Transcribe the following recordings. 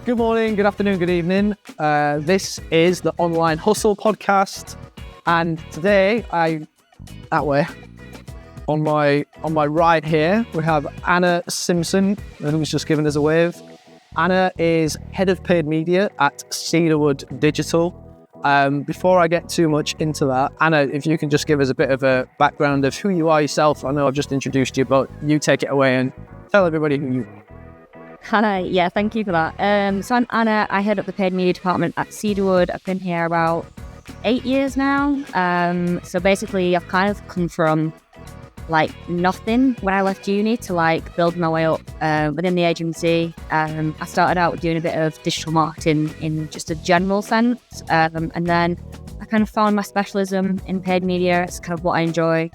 Good morning, good afternoon, good evening. This is the Online Hustle podcast, and today on my right here we have Anna Simpson, who's just given us a wave. Anna is head of paid media at Cedarwood Digital. Before I get too much into that, Anna, if you can just give us a bit of a background of who you are yourself. I know I've just introduced you, but you take it away and tell everybody who you are. Hi, yeah, thank you for that. So I'm Anna. I head up the paid media department at Cedarwood. I've been here about 8 years now. So basically, I've kind of come from nothing when I left uni to build my way up within the agency. I started out doing a bit of digital marketing in just a general sense, and then I kind of found my specialism in paid media. It's kind of what I enjoy.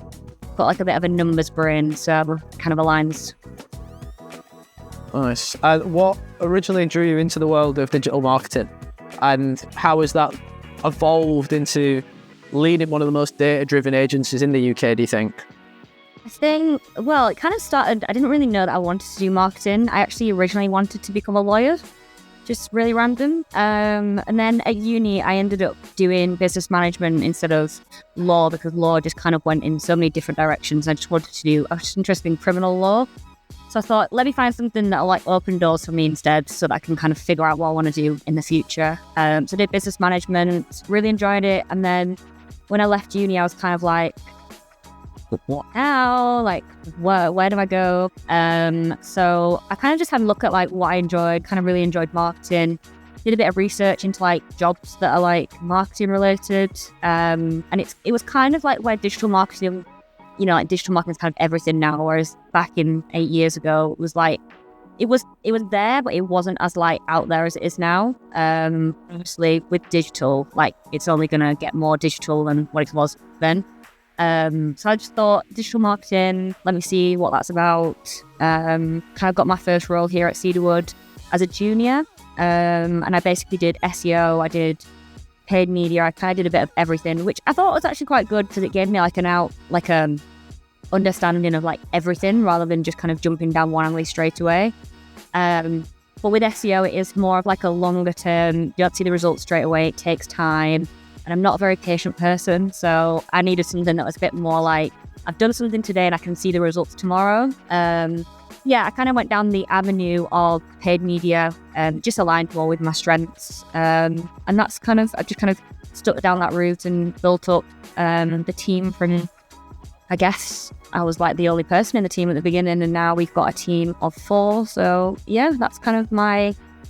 Got a bit of a numbers brain, so it kind of aligns. Nice. What originally drew you into the world of digital marketing, and how has that evolved into leading one of the most data-driven agencies in the UK, do you think? I think, it kind of started, I didn't really know that I wanted to do marketing. I actually originally wanted to become a lawyer, just really random. And then at uni, I ended up doing business management instead of law, because law just kind of went in so many different directions. I just wanted to do, I was just interested in criminal law. So I thought, let me find something that'll open doors for me instead, so that I can kind of figure out what I want to do in the future. So I did business management, really enjoyed it. And then when I left uni, I was kind of like, what now? Where do I go? So I kind of just had a look at what I enjoyed, kind of really enjoyed marketing, did a bit of research into jobs that are marketing related. And it was kind of where digital marketing, digital marketing is kind of everything now, whereas back in 8 years ago, it was it was there, but it wasn't as out there as it is now. Obviously with digital, it's only going to get more digital than what it was then. So I just thought digital marketing, let me see what that's about. Kind of got my first role here at Cedarwood as a junior. And I basically did SEO, I did paid media, I kind of did a bit of everything, which I thought was actually quite good because it gave me an understanding of everything rather than just kind of jumping down one alley straight away. But with SEO, it is more of a longer term, you don't see the results straight away, it takes time. And I'm not a very patient person, so I needed something that was a bit more I've done something today and I can see the results tomorrow. I kind of went down the avenue of paid media, just aligned more with my strengths. And that's I just kind of stuck down that route and built up the team from, I guess, I was the only person in the team at the beginning, and now we've got a team of 4. So yeah, that's kind of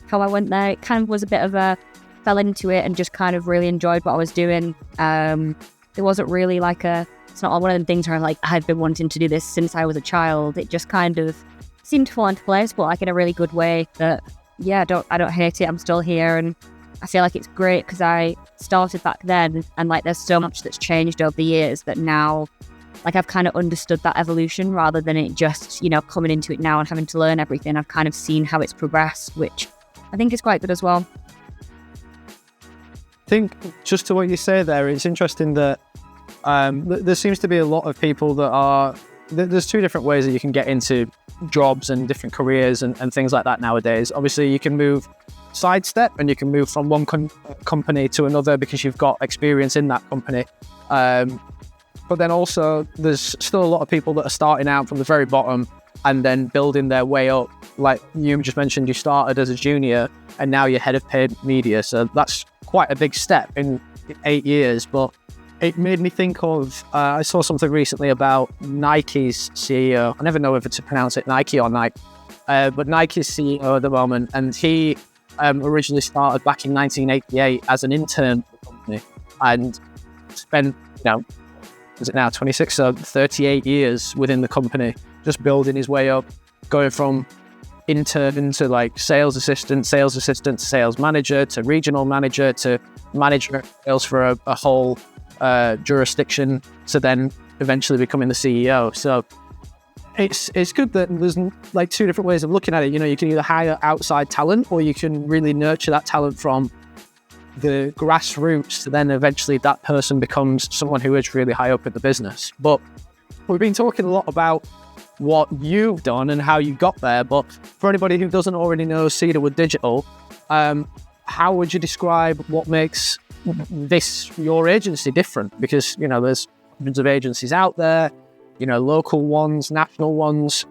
how I went there. It kind of was a bit of fell into it and just kind of really enjoyed what I was doing. It wasn't really it's not one of them things where I've been wanting to do this since I was a child. It just kind of seemed to fall into place, but in a really good way that, yeah, I don't hate it. I'm still here, and I feel it's great because I started back then, and there's so much that's changed over the years that now I've kind of understood that evolution rather than it just, coming into it now and having to learn everything. I've kind of seen how it's progressed, which I think is quite good as well. I think just to what you say there, it's interesting that there seems to be a lot of people that are, there's 2 different ways that you can get into jobs and different careers and things like that nowadays. Obviously, you can move sidestep and you can move from one company to another because you've got experience in that company. But then also there's still a lot of people that are starting out from the very bottom and then building their way up. Like you just mentioned, you started as a junior and now you're head of paid media. So that's quite a big step in 8 years. But it made me think of, I saw something recently about Nike's CEO. I never know whether to pronounce it Nike or Nike, but Nike's CEO at the moment. And he originally started back in 1988 as an intern for the company and spent, is it now 26 or 38 years within the company, just building his way up, going from intern to sales assistant to sales manager to regional manager to manager of sales for a whole jurisdiction to then eventually becoming the CEO. So it's good that there's 2 different ways of looking at it. You can either hire outside talent or you can really nurture that talent from the grassroots to then eventually that person becomes someone who is really high up in the business. But we've been talking a lot about what you've done and how you got there, but for anybody who doesn't already know Cedarwood Digital, How would you describe what makes this, your agency, different? Because, there's hundreds of agencies out there, local ones, national ones.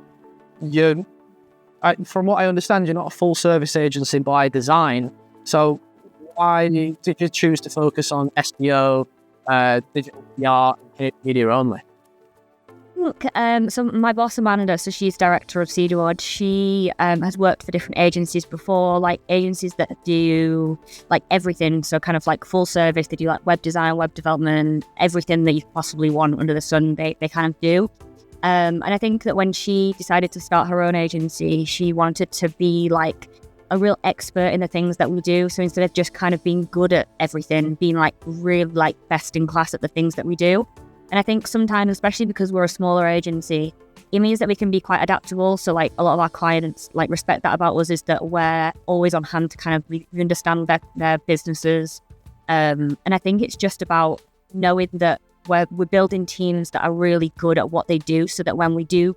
From what I understand, you're not a full service agency by design. So why did you choose to focus on SEO, digital PR, and media only? Look, so my boss Amanda, so she's director of Cedarwood. She has worked for different agencies before, like agencies that do like everything. So kind of like full service. They do like web design, web development, everything that you possibly want under the sun. They kind of do. And I think that when she decided to start her own agency, she wanted to be like a real expert in the things that we do. So instead of just kind of being good at everything, being like really like best in class at the things that we do. And I think sometimes, especially because we're a smaller agency, it means that we can be quite adaptable. So like a lot of our clients like respect that about us, is that we're always on hand to kind of we understand their businesses. And I think it's just about knowing that we're building teams that are really good at what they do, so that when we do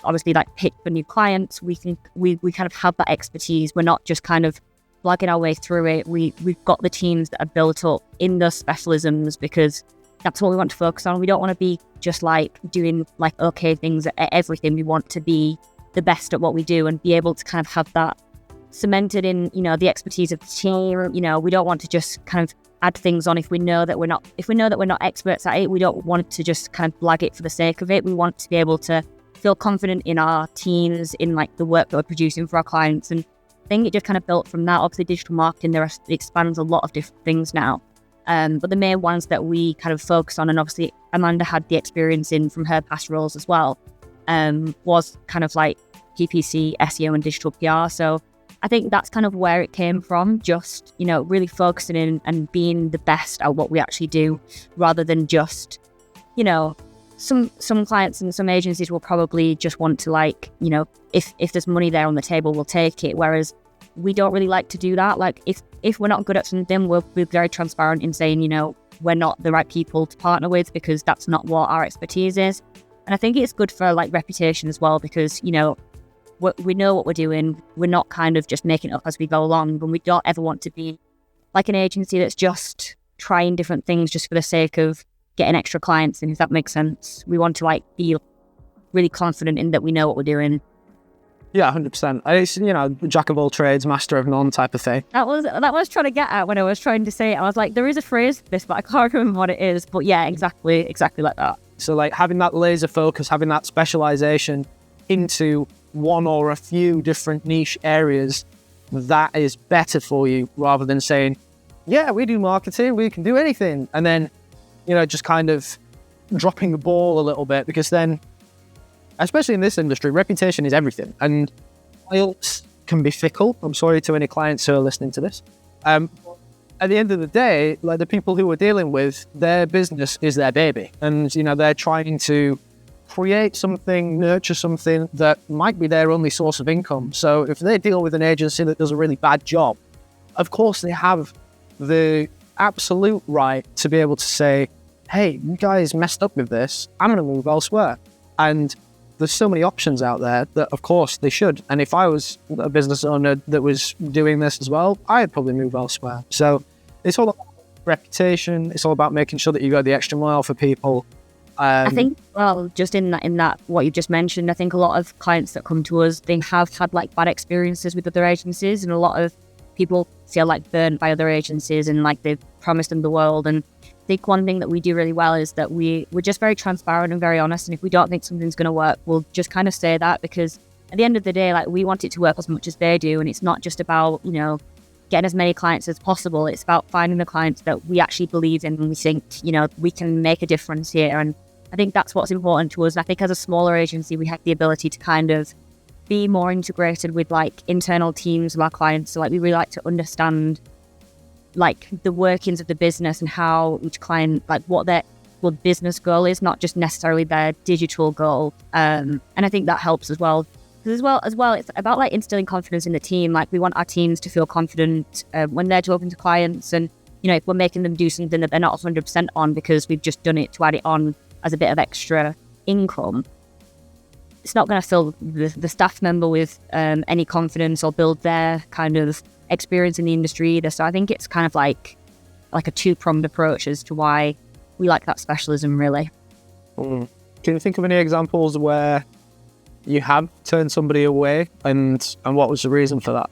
obviously like pitch for new clients, we kind of have that expertise. We're not just kind of blagging our way through it. We've got the teams that are built up in those specialisms, because that's what we want to focus on. We don't want to be just like doing like okay things at everything. We want to be the best at what we do and be able to kind of have that cemented in, the expertise of the team. We don't want to just kind of add things on if we know that we're not experts at it. We don't want to just kind of blag it for the sake of it. We want to be able to feel confident in our teams, in like the work that we're producing for our clients. And I think it just kind of built from that. Obviously, digital marketing, it expands a lot of different things now. But the main ones that we kind of focus on, and obviously Amanda had the experience in from her past roles as well, was kind of like PPC, SEO and Digital PR. So I think that's kind of where it came from, just, really focusing in and being the best at what we actually do, rather than just, some clients and some agencies will probably just want to like, if there's money there on the table, we'll take it. Whereas we don't really like to do that. Like if we're not good at something, we'll be very transparent in saying, we're not the right people to partner with, because that's not what our expertise is. And I think it's good for like reputation as well, because, we know what we're doing. We're not kind of just making it up as we go along, and we don't ever want to be like an agency that's just trying different things just for the sake of getting extra clients. And if that makes sense, we want to like be really confident in that we know what we're doing. Yeah, 100%. It's, jack of all trades, master of none type of thing. That was what I was trying to get at when I was trying to say it. I was like, there is a phrase for this, but I can't remember what it is. But yeah, exactly like that. So like having that laser focus, having that specialization into one or a few different niche areas, that is better for you, rather than saying, yeah, we do marketing, we can do anything. And then, just kind of dropping the ball a little bit, because then, especially in this industry, reputation is everything. And clients can be fickle. I'm sorry to any clients who are listening to this. At the end of the day, like the people who we're dealing with, their business is their baby. And, they're trying to create something, nurture something that might be their only source of income. So if they deal with an agency that does a really bad job, of course they have the absolute right to be able to say, hey, you guys messed up with this, I'm going to move elsewhere. And there's so many options out there that, of course, they should. And if I was a business owner that was doing this as well, I'd probably move elsewhere. So it's all about reputation. It's all about making sure that you go the extra mile for people. I think, just in that, what you just mentioned, I think a lot of clients that come to us, they have had like bad experiences with other agencies, and a lot of people feel like burnt by other agencies and like they've promised them the world. And I think one thing that we do really well is that we're just very transparent and very honest. And if we don't think something's going to work, we'll just kind of say that, because at the end of the day, like we want it to work as much as they do. And it's not just about, getting as many clients as possible. It's about finding the clients that we actually believe in and we think, we can make a difference here. And I think that's what's important to us. And I think as a smaller agency, we have the ability to kind of be more integrated with like internal teams of our clients. So like we really like to understand like the workings of the business and how each client, like what their business goal is, not just necessarily their digital goal. And I think that helps as well. Because as well, it's about like instilling confidence in the team. Like we want our teams to feel confident when they're talking to clients, and if we're making them do something that they're not 100% on because we've just done it to add it on as a bit of extra income. it's not going to fill the staff member with any confidence or build their kind of experience in the industry either. So I think it's kind of like a two-pronged approach as to why we like that specialism, really. Can you think of any examples where you have turned somebody away, and what was the reason for that?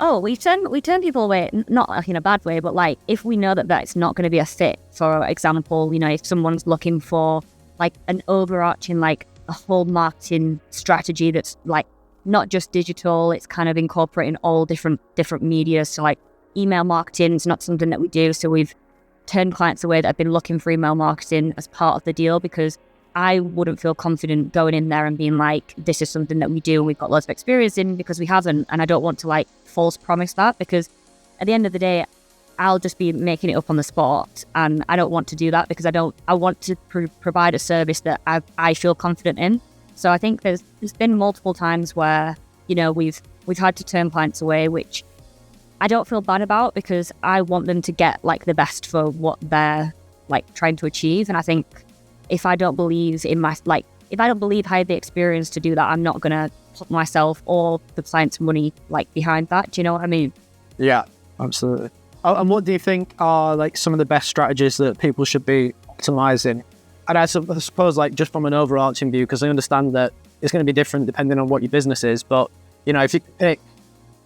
Oh, we turn people away, not like in a bad way, but like if we know that that's not going to be a fit. For example, if someone's looking for like an overarching, like a whole marketing strategy that's like not just digital, it's kind of incorporating all different media. So like email marketing is not something that we do. So we've turned clients away that have been looking for email marketing as part of the deal, because I wouldn't feel confident going in there and being like, this is something that we do and we've got lots of experience in, because we haven't. And I don't want to like false promise that, because at the end of the day, I'll just be making it up on the spot, and I don't want to do that, because I want to provide a service that I feel confident in. So I think there's been multiple times where, we've had to turn clients away, which I don't feel bad about, because I want them to get like the best for what they're like trying to achieve. And I think if I don't believe I have the experience to do that, I'm not going to put myself or the client's money like behind that. Do you know what I mean? Yeah, absolutely. And what do you think are like some of the best strategies that people should be optimizing? And I suppose like just from an overarching view, because I understand that it's going to be different depending on what your business is. But, if you pick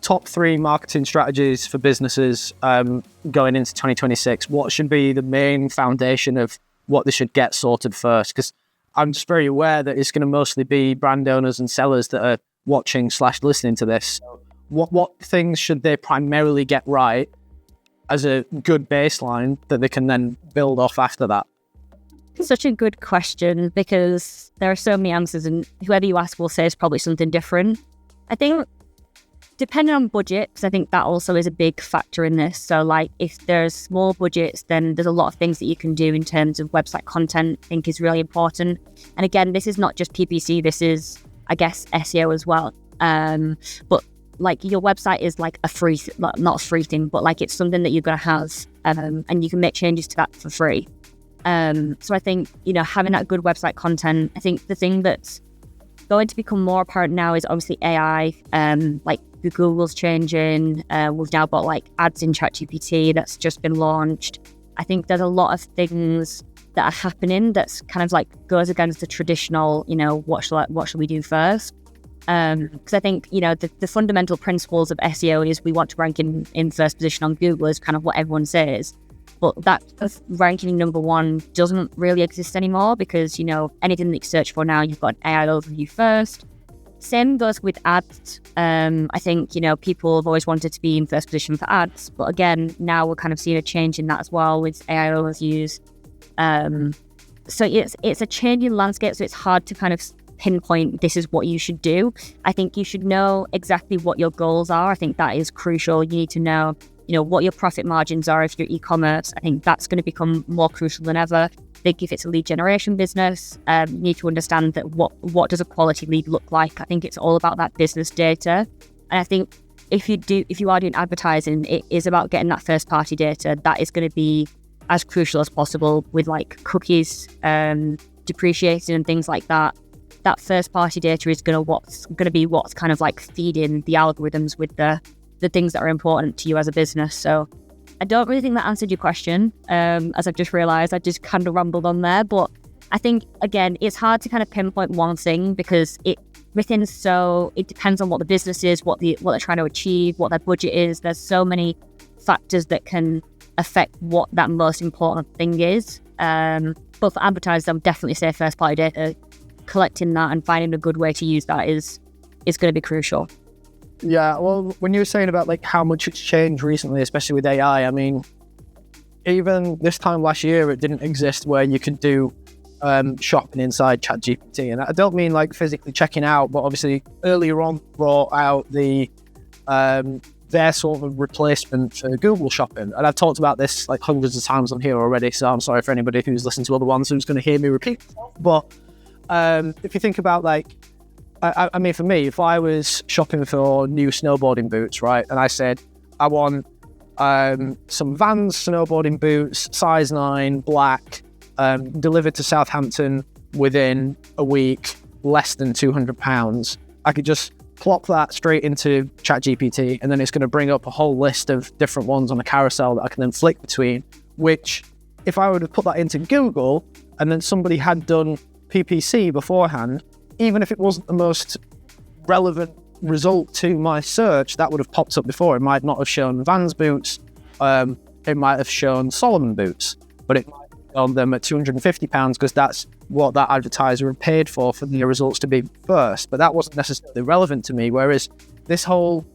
top 3 marketing strategies for businesses going into 2026, what should be the main foundation of what they should get sorted first? Because I'm just very aware that it's going to mostly be brand owners and sellers that are watching / listening to this. So what things should they primarily get right as a good baseline that they can then build off after that? Such a good question, because there are so many answers, and whoever you ask will say it's probably something different. I think depending on budget, because I think that also is a big factor in this. So like if there's small budgets, then there's a lot of things that you can do in terms of website content, I think is really important. And again, this is not just PPC, this is, I guess, SEO as well. But like your website is like not a free thing, but like it's something that you're going to have, and you can make changes to that for free. So I think, having that good website content, I think the thing that's going to become more apparent now is obviously AI. Like Google's changing. We've now got like ads in ChatGPT that's just been launched. I think there's a lot of things that are happening that's kind of like goes against the traditional, what should we do first? Because I think, the fundamental principles of SEO is we want to rank in first position on Google, is kind of what everyone says. But that ranking number 1 doesn't really exist anymore, because, anything that you search for now, you've got an AI overview first. Same goes with ads. I think, people have always wanted to be in first position for ads. But again, now we're kind of seeing a change in that as well with AI overviews. So it's a changing landscape, so it's hard to kind of pinpoint this is what you should do. I think you should know exactly what your goals are. I think that is crucial. You need to know what your profit margins are if you're e-commerce. I think that's going to become more crucial than ever. I think if it's a lead generation business, you need to understand that what does a quality lead look like. I think it's all about that business data. And I think if you are doing advertising, it is about getting that first party data. That is going to be as crucial as possible with like cookies, depreciating and things like that. That first party data is what's kind of like feeding the algorithms with the things that are important to you as a business. So I don't really think that answered your question. As I've just realized, I just kind of rambled on there. But I think, again, it's hard to kind of pinpoint one thing, because it depends on what the business is, what they're trying to achieve, what their budget is. There's so many factors that can affect what that most important thing is. But for advertisers, I would definitely say first party data, collecting that and finding a good way to use that is going to be crucial. Yeah, well, when you were saying about like how much it's changed recently, especially with AI, I mean, even this time last year, it didn't exist where you could do shopping inside ChatGPT. And I don't mean like physically checking out, but obviously earlier on brought out their sort of replacement for Google Shopping. And I've talked about this like hundreds of times on here already, so I'm sorry for anybody who's listened to other ones who's going to hear me repeat. But if you think about like, I mean, for me, if I was shopping for new snowboarding boots, right, and I said, I want some Vans snowboarding boots, size 9, black, delivered to Southampton within a week, less than £200, I could just plop that straight into ChatGPT, and then it's going to bring up a whole list of different ones on a carousel that I can then flick between, which if I were to put that into Google and then somebody had done PPC beforehand, even if it wasn't the most relevant result to my search, that would have popped up before. It might not have shown Vans boots, it might have shown Solomon boots, but it might have shown them at £250 because that's what that advertiser had paid for the results to be first. But that wasn't necessarily relevant to me. Whereas this whole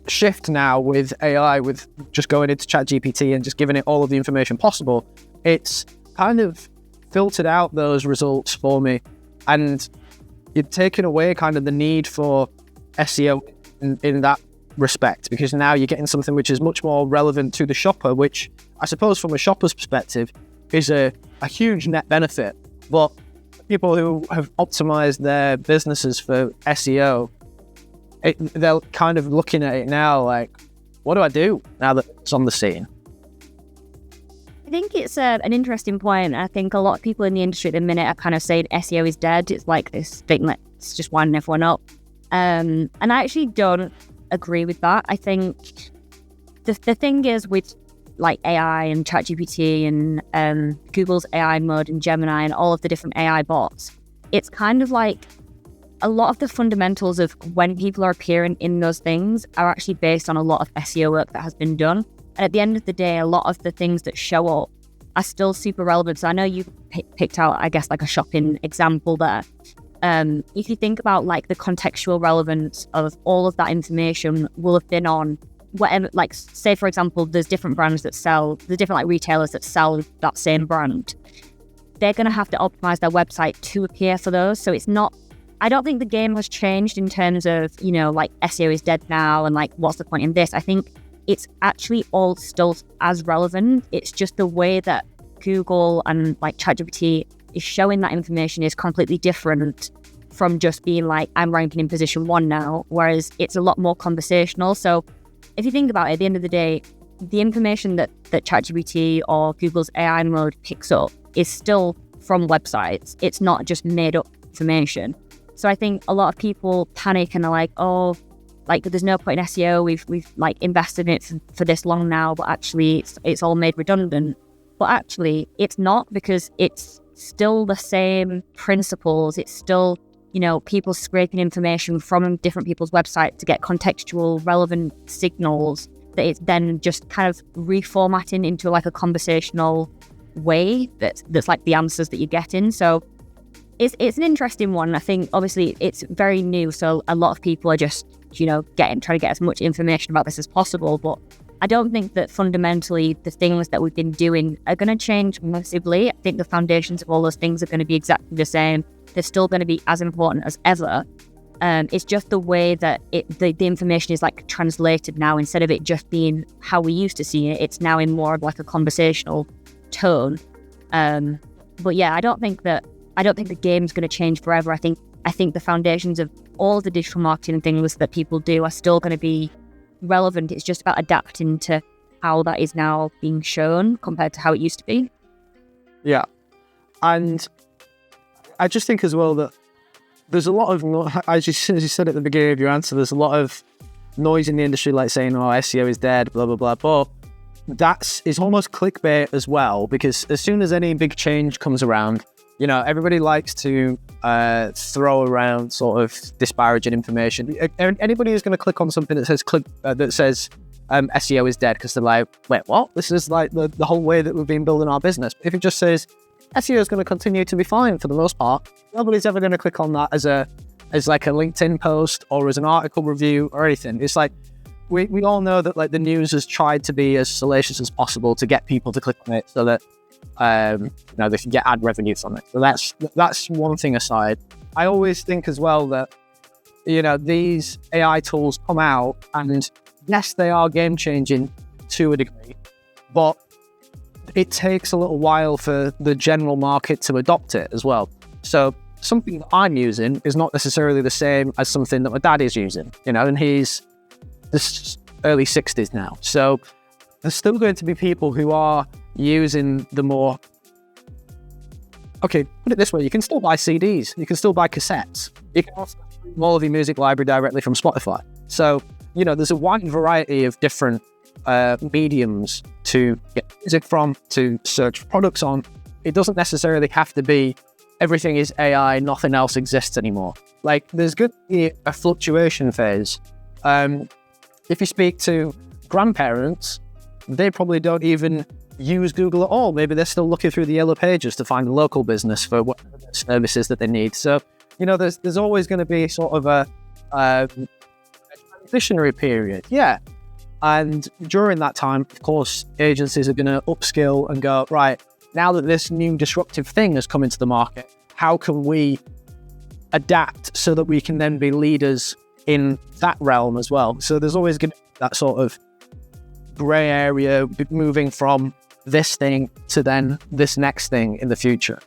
shift now with AI, with just going into ChatGPT and just giving it all of the information possible, it's kind of filtered out those results for me, and you're taking away kind of the need for SEO in that respect, because now you're getting something which is much more relevant to the shopper, which I suppose from a shopper's perspective is a huge net benefit. But people who have optimized their businesses for SEO, they're kind of looking at it now like, what do I do now that it's on the scene? I think it's an interesting point. I think a lot of people in the industry at the minute are kind of saying SEO is dead. It's like this thing that's just winding everyone up. And I actually don't agree with that. I think the thing is with like AI and ChatGPT and Google's AI mode and Gemini and all of the different AI bots, it's kind of like a lot of the fundamentals of when people are appearing in those things are actually based on a lot of SEO work that has been done. And at the end of the day, a lot of the things that show up are still super relevant. So I know you picked out, I guess, like a shopping example there. If you think about like the contextual relevance of all of that information will have been on whatever, like say for example, there's different brands that sell, there's different like retailers that sell that same brand. They're going to have to optimize their website to appear for those. So it's not, I don't think the game has changed in terms of, you know, like SEO is dead now and like what's the point in this? I think it's actually all still as relevant. It's just the way that Google and like ChatGPT is showing that information is completely different from just being like, I'm ranking in position 1 now, whereas it's a lot more conversational. So if you think about it, at the end of the day, the information that ChatGPT or Google's AI mode picks up is still from websites. It's not just made up information. So I think a lot of people panic and are like, oh, like there's no point in SEO. We've like invested in it for this long now, but actually it's all made redundant. But actually it's not, because it's still the same principles. It's still, you know, people scraping information from different people's websites to get contextual relevant signals that it's then just kind of reformatting into like a conversational way that's like the answers that you're getting. So it's an interesting one. I think obviously it's very new, so a lot of people are just, you know, trying to get as much information about this as possible. But I don't think that fundamentally the things that we've been doing are going to change massively. I think the foundations of all those things are going to be exactly the same. They're still going to be as important as ever. It's just the way that the information is like translated now. Instead of it just being how we used to see it, it's now in more of like a conversational tone. But yeah, I don't think the game's going to change forever. I think the foundations of all the digital marketing things that people do are still going to be relevant. It's just about adapting to how that is now being shown compared to how it used to be. Yeah. And I just think as well that there's a lot of, as you said at the beginning of your answer, there's a lot of noise in the industry like saying, oh, SEO is dead, blah, blah, blah. But it's almost clickbait as well, because as soon as any big change comes around, you know, everybody likes to throw around sort of disparaging information. Anybody who's going to click on something that says SEO is dead because they're like, wait, what? This is like the whole way that we've been building our business. If it just says SEO is going to continue to be fine for the most part, nobody's ever going to click on that as like a LinkedIn post or as an article review or anything. It's like we all know that like the news has tried to be as salacious as possible to get people to click on it so that you know, they can get ad revenue from it. So that's one thing aside. I always think as well that, you know, these AI tools come out and yes, they are game changing to a degree, but it takes a little while for the general market to adopt it as well. So something that I'm using is not necessarily the same as something that my dad is using, you know, and he's this early 60s now. So there's still going to be people who are using the more okay, put it this way, you can still buy CDs, you can still buy cassettes, you can also stream all of your music library directly from Spotify. So, there's a wide variety of different mediums to get music from, to search for products on. It doesn't necessarily have to be everything is AI, nothing else exists anymore. Like, there's going to be a fluctuation phase. If you speak to grandparents, they probably don't even use Google at all. Maybe they're still looking through the yellow pages to find a local business for what services that they need. So, there's always going to be sort of a transitionary period. Yeah. And during that time, of course, agencies are going to upskill and go, right, now that this new disruptive thing has come into the market, how can we adapt so that we can then be leaders in that realm as well? So there's always going to be that sort of grey area moving from this thing to then this next thing in the future.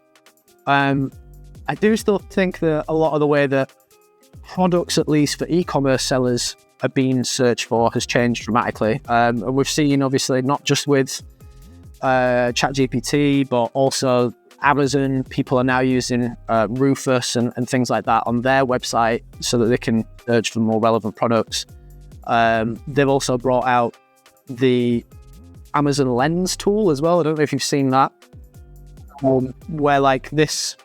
I do still think that a lot of the way that products, at least for e-commerce sellers, are being searched for has changed dramatically. And we've seen, obviously, not just with ChatGPT, but also Amazon. People are now using Rufus and things like that on their website so that they can search for more relevant products. They've also brought out the Amazon Lens tool as well. I don't know if you've seen that, where like this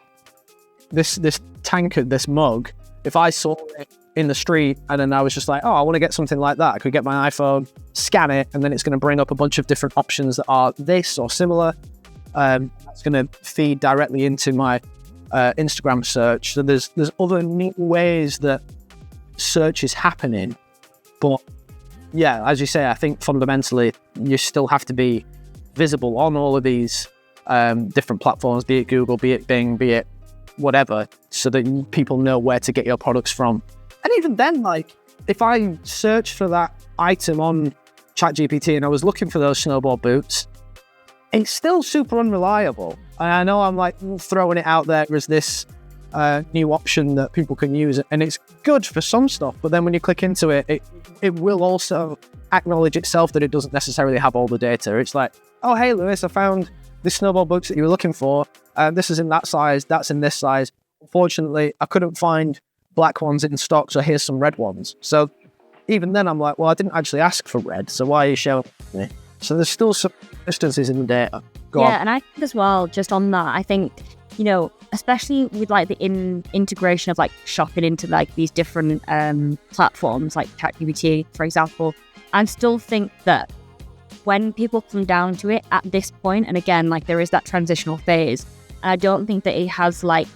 tankard, this mug, if I saw it in the street and then I was just like, oh, I want to get something like that, I could get my iPhone, scan it, and then it's going to bring up a bunch of different options that are this or similar. That's going to feed directly into my Instagram search. So there's other neat ways that search is happening. But yeah, as you say, I think fundamentally you still have to be visible on all of these different platforms, be it Google, be it Bing, be it whatever, so that people know where to get your products from. And even then, like, if I search for that item on ChatGPT and I was looking for those snowboard boots, it's still super unreliable. And I know I'm like throwing it out there as this new option that people can use, and it's good for some stuff, but then when you click into it, it will also acknowledge itself that it doesn't necessarily have all the data. It's like, oh, hey, Lewis, I found this snowboard boots that you were looking for. This is in that size, that's in this size. Unfortunately, I couldn't find black ones in stock, so here's some red ones. So even then I'm like, well, I didn't actually ask for red, so why are you showing me? So there's still some distances in the data. Go on. And I think as well, just on that, I think, especially with like the integration of like shopping into like these different platforms like ChatGPT, for example, I still think that when people come down to it at this point, and again, like there is that transitional phase, and I don't think that it has like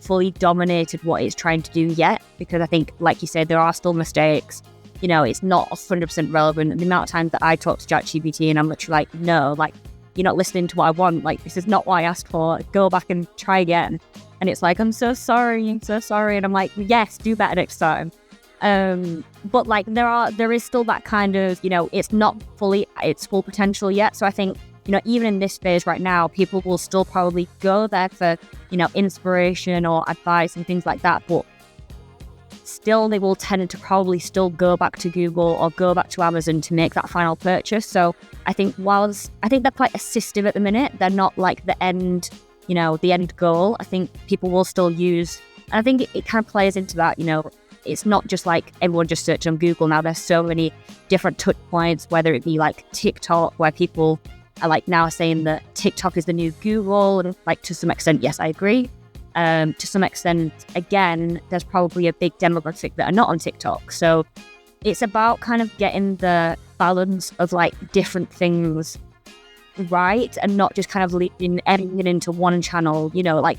fully dominated what it's trying to do yet, because I think, like you said, there are still mistakes. It's not 100% relevant. The amount of times that I talk to ChatGPT and I'm literally like, no, like, you're not listening to what I want. Like, this is not what I asked for. Go back and try again. And it's like, I'm so sorry. And I'm like, yes, do better next time. But like, there is still that kind of, it's not fully its full potential yet. So I think, even in this phase right now, people will still probably go there for, inspiration or advice and things like that. But still, they will tend to probably still go back to Google or go back to Amazon to make that final purchase. So I think they're quite assistive at the minute, they're not like the end, the end goal. I think people will still use, and I think it kind of plays into that, it's not just like everyone just search on Google now. There's so many different touch points, whether it be like TikTok, where people are like now saying that TikTok is the new Google, and like to some extent, yes, I agree. To some extent, again, there's probably a big demographic that are not on TikTok. So it's about kind of getting the balance of like different things right, and not just kind of leading everything into one channel. Like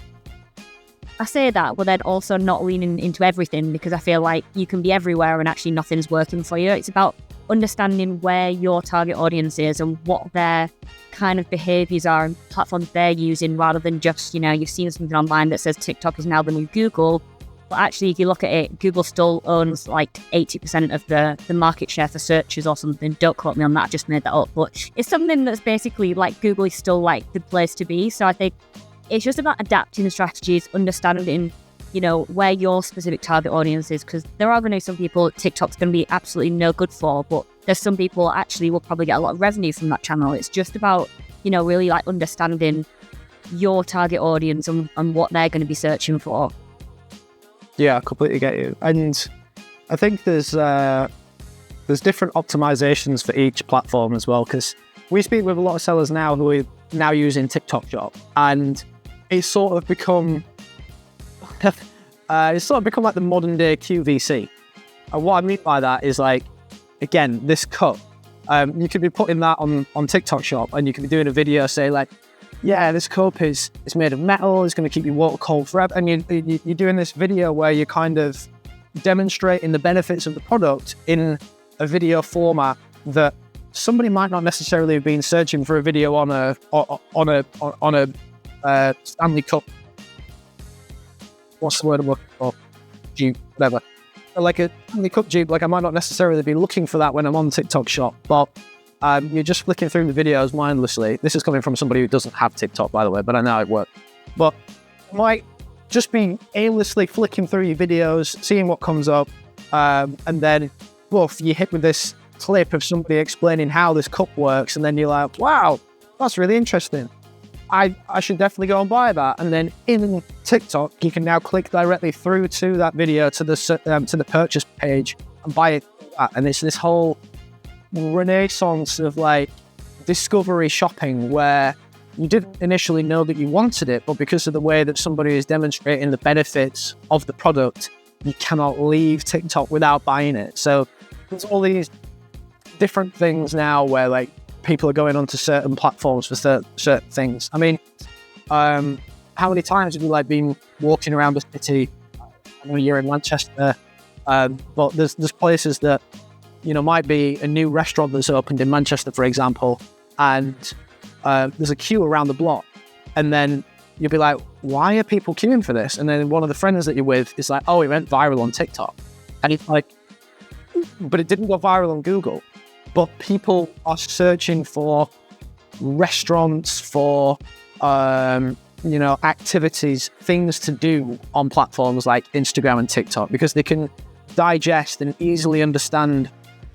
I say that, but then also not leaning into everything, because I feel like you can be everywhere and actually nothing's working for you. It's about understanding where your target audience is and what their kind of behaviors are and platforms they're using, rather than just, you've seen something online that says TikTok is now the new Google. But actually, if you look at it, Google still owns like 80% of the market share for searches or something. Don't quote me on that, I just made that up. But it's something that's basically like Google is still like the place to be. So I think it's just about adapting the strategies, understanding, where your specific target audience is, because there are going to be some people TikTok's going to be absolutely no good for, but there's some people actually will probably get a lot of revenue from that channel. It's just about, really like understanding your target audience and what they're going to be searching for. Yeah, I completely get you. And I think there's different optimizations for each platform as well, because we speak with a lot of sellers now who are now using TikTok Shop, and it's sort of become like the modern day QVC. And what I mean by that is, like, again, this cup, you could be putting that on TikTok Shop, and you could be doing a video, say like, yeah, this cup is made of metal, it's going to keep you water cold forever. And you're doing this video where you're kind of demonstrating the benefits of the product in a video format that somebody might not necessarily have been searching for a video on a Stanley Cup. What's the word I'm looking for? Dupe, whatever. Like a Stanley Cup dupe. Like, I might not necessarily be looking for that when I'm on TikTok Shop, but you're just flicking through the videos mindlessly. This is coming from somebody who doesn't have TikTok, by the way, but I know it works. But you might just be aimlessly flicking through your videos, seeing what comes up, and then, woof, you hit with this clip of somebody explaining how this cup works, and then you're like, wow, that's really interesting. I should definitely go and buy that. And then in TikTok, you can now click directly through to that video to the purchase page and buy it. And it's this whole renaissance of like discovery shopping, where you didn't initially know that you wanted it, but because of the way that somebody is demonstrating the benefits of the product, you cannot leave TikTok without buying it. So there's all these different things now where like people are going onto certain platforms for certain things. I mean, how many times have you like been walking around the city? I know you're in Manchester, but there's places that, you know, might be a new restaurant that's opened in Manchester, for example, and there's a queue around the block, and then you'll be like, why are people queuing for this? And then one of the friends that you're with is like, oh, it went viral on TikTok. And it's like, but it didn't go viral on Google. But people are searching for restaurants, for, activities, things to do on platforms like Instagram and TikTok, because they can digest and easily understand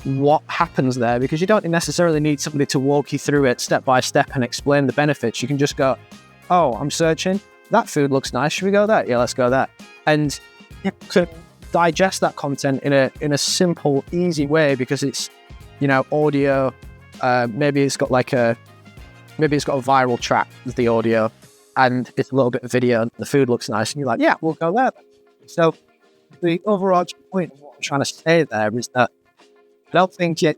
what happens there, because you don't necessarily need somebody to walk you through it step by step and explain the benefits. You can just go, oh, I'm searching, that food looks nice, should we go there? Yeah, let's go there. And you can digest that content in a simple, easy way, because it's, you know, audio, maybe it's got a viral track with the audio, and it's a little bit of video, and the food looks nice, and you're like, yeah, we'll go there. So the overarching point of what I'm trying to say there is that I don't think that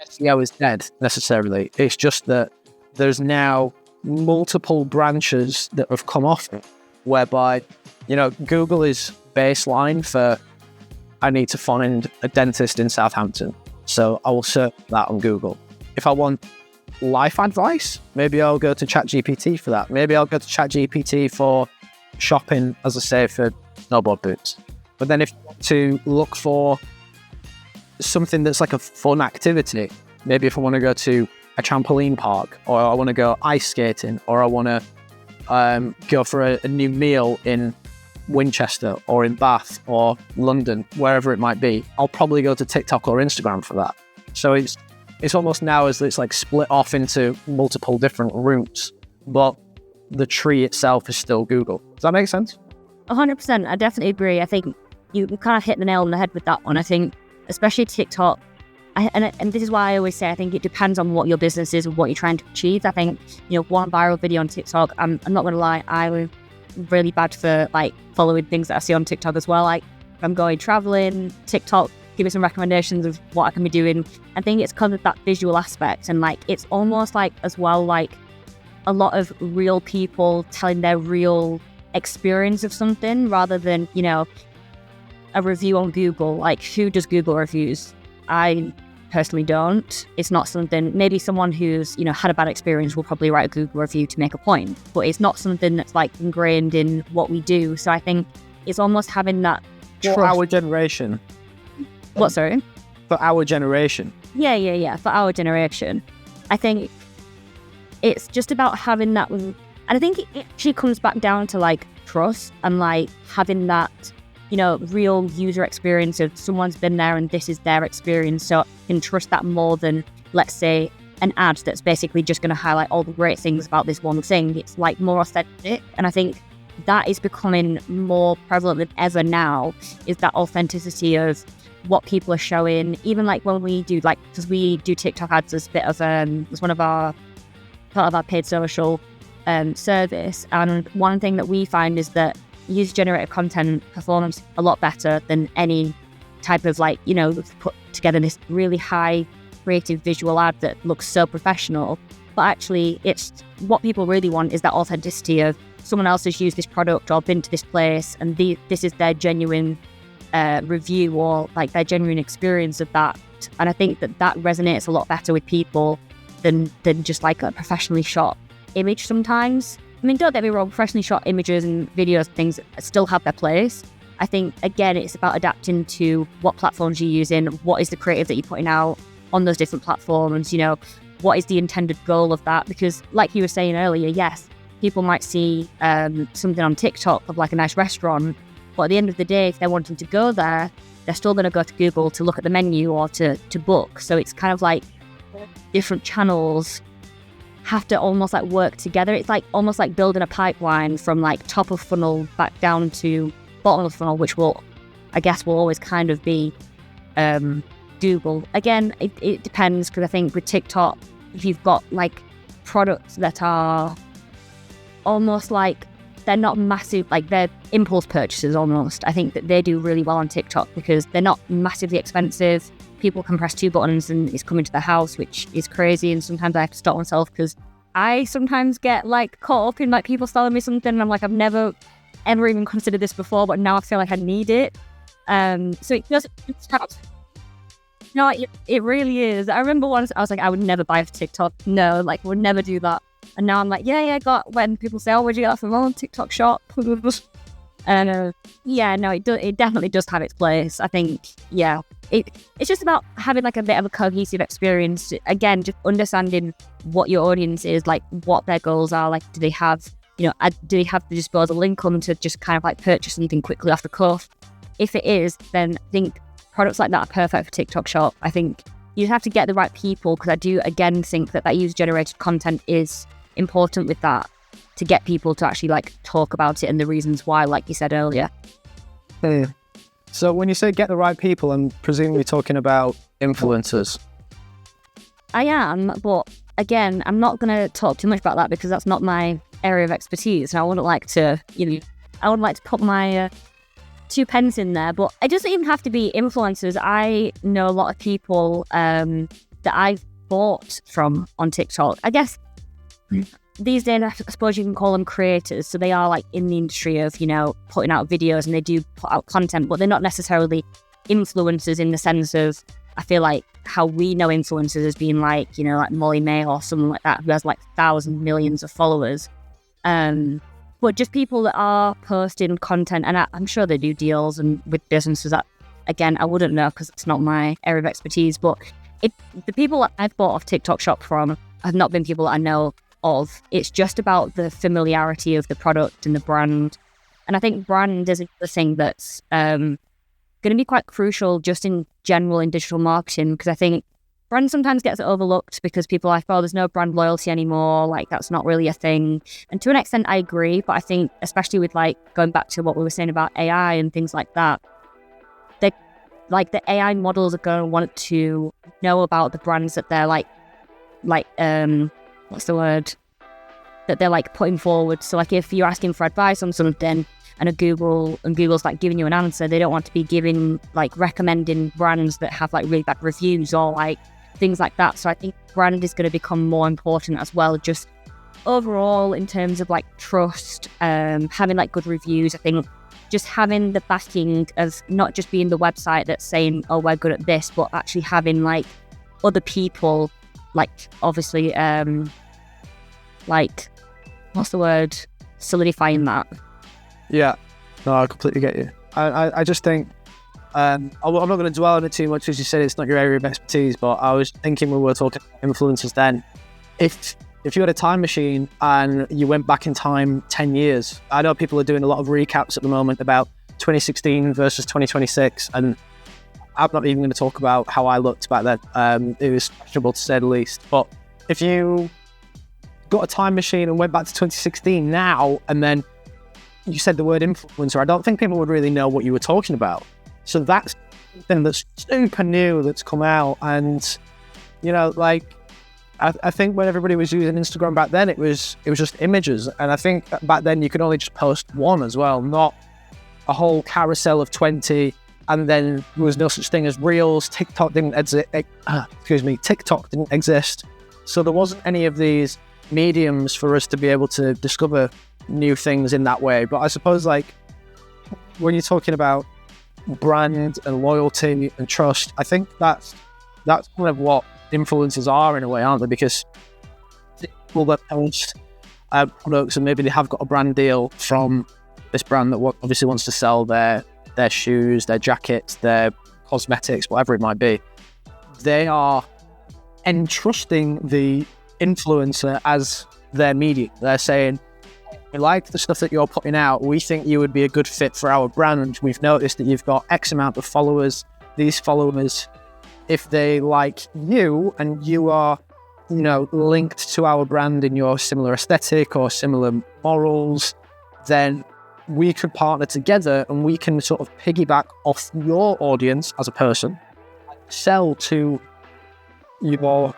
SEO is dead necessarily. It's just that there's now multiple branches that have come off it, whereby, you know, Google is baseline for, I need to find a dentist in Southampton, so I will search that on Google. If I want life advice, maybe I'll go to ChatGPT for that. Maybe I'll go to ChatGPT for shopping, as I say, for snowboard boots. But then if you want to look for something that's like a fun activity, maybe if I want to go to a trampoline park, or I want to go ice skating, or I want to go for a new meal in Winchester or in Bath or London, wherever it might be, I'll probably go to TikTok or Instagram for that. So it's almost now as it's like split off into multiple different routes, but the tree itself is still Google. Does that make sense? 100%. I definitely agree. I think you kind of hit the nail on the head with that one. I think especially TikTok, and this is why I always say I think it depends on what your business is and what you're trying to achieve. I think, you know, one viral video on TikTok, I'm not going to lie, I'm really bad for like following things that I see on TikTok as well. Like, if I'm going traveling, TikTok give me some recommendations of what I can be doing. I think it's because of that visual aspect, and like it's almost like as well like a lot of real people telling their real experience of something rather than, you know, a review on Google. Like, who does Google reviews? I personally don't. It's not something, maybe someone who's, you know, had a bad experience will probably write a Google review to make a point, but it's not something that's like ingrained in what we do. So I think it's almost having that trust. For our generation. What, sorry? For our generation. Yeah. For our generation. I think it's just about having that, and I think it actually comes back down to like trust and like having that, you know, real user experience of someone's been there and this is their experience. So you can trust that more than, let's say, an ad that's basically just going to highlight all the great things about this one thing. It's like more authentic. And I think that is becoming more prevalent than ever now, is that authenticity of what people are showing. Even like when we do, like, because we do TikTok ads as a bit of as one of our part of our paid social service. And one thing that we find is that user-generated content performs a lot better than any type of, like, you know, put together this really high creative visual ad that looks so professional. But actually, it's what people really want is that authenticity of someone else has used this product or been to this place, and this is their genuine review or like their genuine experience of that. And I think that resonates a lot better with people than just like a professionally shot image sometimes. I mean, don't get me wrong, professionally shot images and videos and things still have their place. I think, again, it's about adapting to what platforms you're using, what is the creative that you're putting out on those different platforms, you know, what is the intended goal of that? Because like you were saying earlier, yes, people might see something on TikTok of like a nice restaurant, but at the end of the day, if they're wanting to go there, they're still going to go to Google to look at the menu or to book. So it's kind of like different channels have to almost like work together. It's like almost like building a pipeline from like top of funnel back down to bottom of funnel, which will always kind of be Google. Again, it depends, because I think with TikTok, if you've got like products that are almost like, they're not massive, like they're impulse purchases almost. I think that they do really well on TikTok because they're not massively expensive. People can press 2 buttons and it's coming to their house, which is crazy. And sometimes I have to stop myself because I sometimes get like caught up in like people selling me something and I'm like, I've never ever even considered this before, but now I feel like I need it. So it does. No, it really is. I remember once I was like, I would never buy for TikTok. No, like would never do that. And now I'm like, yeah, got when people say, oh, where'd you get that from? Oh, TikTok shop. And it definitely does have its place. I think, yeah, it's just about having like a bit of a cohesive experience. Again, just understanding what your audience is, like what their goals are. Like, do they have the disposable income to just kind of like purchase something quickly off the cuff? If it is, then I think products like that are perfect for TikTok shop. I think you have to get the right people, because I do again think that user-generated content is important with that, to get people to actually like talk about it and the reasons why, like you said earlier. So when you say get the right people, I'm presumably talking about influencers. I am, but again, I'm not going to talk too much about that because that's not my area of expertise, and I wouldn't like to, put my 2 pence in there. But it doesn't even have to be influencers. I know a lot of people that I've bought from on TikTok. I guess these days, I suppose you can call them creators. So they are like in the industry of, putting out videos, and they do put out content, but they're not necessarily influencers in the sense of, I feel like how we know influencers as being like, like Molly May or someone like that who has like thousands, millions of followers. But just people that are posting content, and I'm sure they do deals and with businesses that, again, I wouldn't know because it's not my area of expertise. But the people that I've bought off TikTok shop from have not been people that I know of. It's just about the familiarity of the product and the brand. And I think brand is a thing that's going to be quite crucial just in general in digital marketing, because I think brand sometimes gets overlooked because people are like, oh, there's no brand loyalty anymore. Like, that's not really a thing. And to an extent, I agree. But I think, especially with like going back to what we were saying about AI and things like that, like the AI models are going to want to know about the brands that they're what's the word? That they're like putting forward. So like if you're asking for advice on something and Google's like giving you an answer, they don't want to be recommending brands that have like really bad reviews or like things like that. So I think brand is going to become more important as well, just overall in terms of like trust, having like good reviews. I think just having the backing of not just being the website that's saying, oh, we're good at this, but actually having like other people, like obviously like what's the word, solidifying that. Yeah, no, I completely get you. I just think I'm not going to dwell on it too much, as you said, it's not your area of expertise, but I was thinking when we were talking influencers then, if you had a time machine and you went back in time 10 years, I know people are doing a lot of recaps at the moment about 2016 versus 2026, and I'm not even going to talk about how I looked back then. It was questionable to say the least, but if you got a time machine and went back to 2016 now, and then you said the word influencer, I don't think people would really know what you were talking about. So that's something that's super new that's come out. And, you know, like, I think when everybody was using Instagram back then, it was just images. And I think back then you could only just post one as well, not a whole carousel of 20. And then there was no such thing as Reels. TikTok didn't exist. So there wasn't any of these mediums for us to be able to discover new things in that way. But I suppose, like, when you're talking about brand and loyalty and trust, I think that's kind of what influencers are in a way, aren't they? Because people that post products and maybe they have got a brand deal from this brand that obviously wants to sell their shoes, their jackets, their cosmetics, whatever it might be, they are entrusting the influencer as their media. They're saying, we like the stuff that you're putting out. We think you would be a good fit for our brand. We've noticed that you've got X amount of followers. These followers, if they like you and you are, you know, linked to our brand in your similar aesthetic or similar morals, then we could partner together and we can sort of piggyback off your audience as a person, sell to your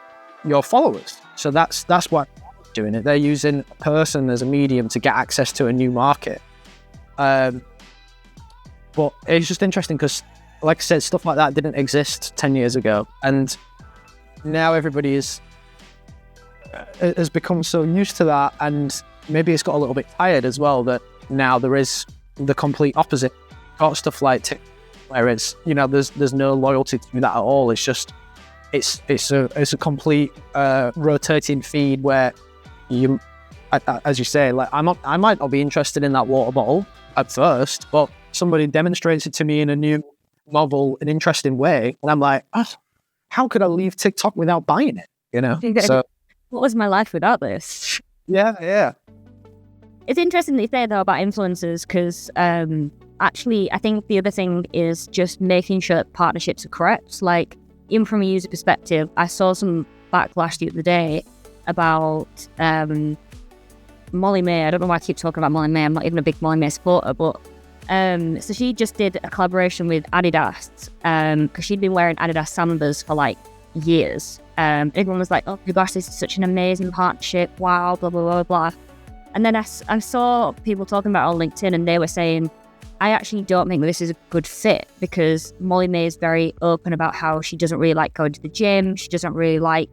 followers. So that's why they're doing it. They're using a person as a medium to get access to a new market. But it's just interesting because, like I said, stuff like that didn't exist 10 years ago. And now everybody has become so used to that, and maybe it's got a little bit tired as well, that now there is the complete opposite. Got stuff like TikTok, where it's, you know, there's no loyalty to that at all. It's just it's a complete rotating feed where you, as you say, like I might not be interested in that water bottle at first, but somebody demonstrates it to me in a new, novel and interesting way, and I'm like, oh, how could I leave TikTok without buying it? You know. So what was my life without this? Yeah. It's interesting that you say though about influencers, because actually I think the other thing is just making sure that partnerships are correct. Like, even from a user perspective, I saw some backlash the other day about Molly May. I don't know why I keep talking about Molly May. I'm not even a big Molly May supporter, but so she just did a collaboration with Adidas because she'd been wearing Adidas Sambas for like years. Everyone was like, oh my gosh, this is such an amazing partnership. Wow, blah, blah, blah, blah. And then I saw people talking about it on LinkedIn, and they were saying, I actually don't think that this is a good fit, because Molly May is very open about how she doesn't really like going to the gym. She doesn't really like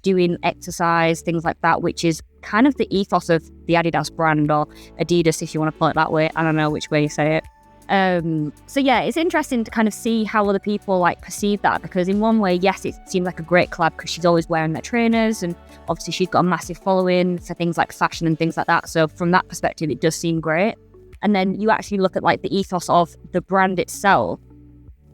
doing exercise, things like that, which is kind of the ethos of the Adidas brand, or Adidas, if you want to call it that way. I don't know which way you say it. So yeah, it's interesting to kind of see how other people like perceive that, because in one way, yes, it seems like a great collab because she's always wearing their trainers, and obviously she's got a massive following for things like fashion and things like that. So from that perspective, it does seem great. And then you actually look at like the ethos of the brand itself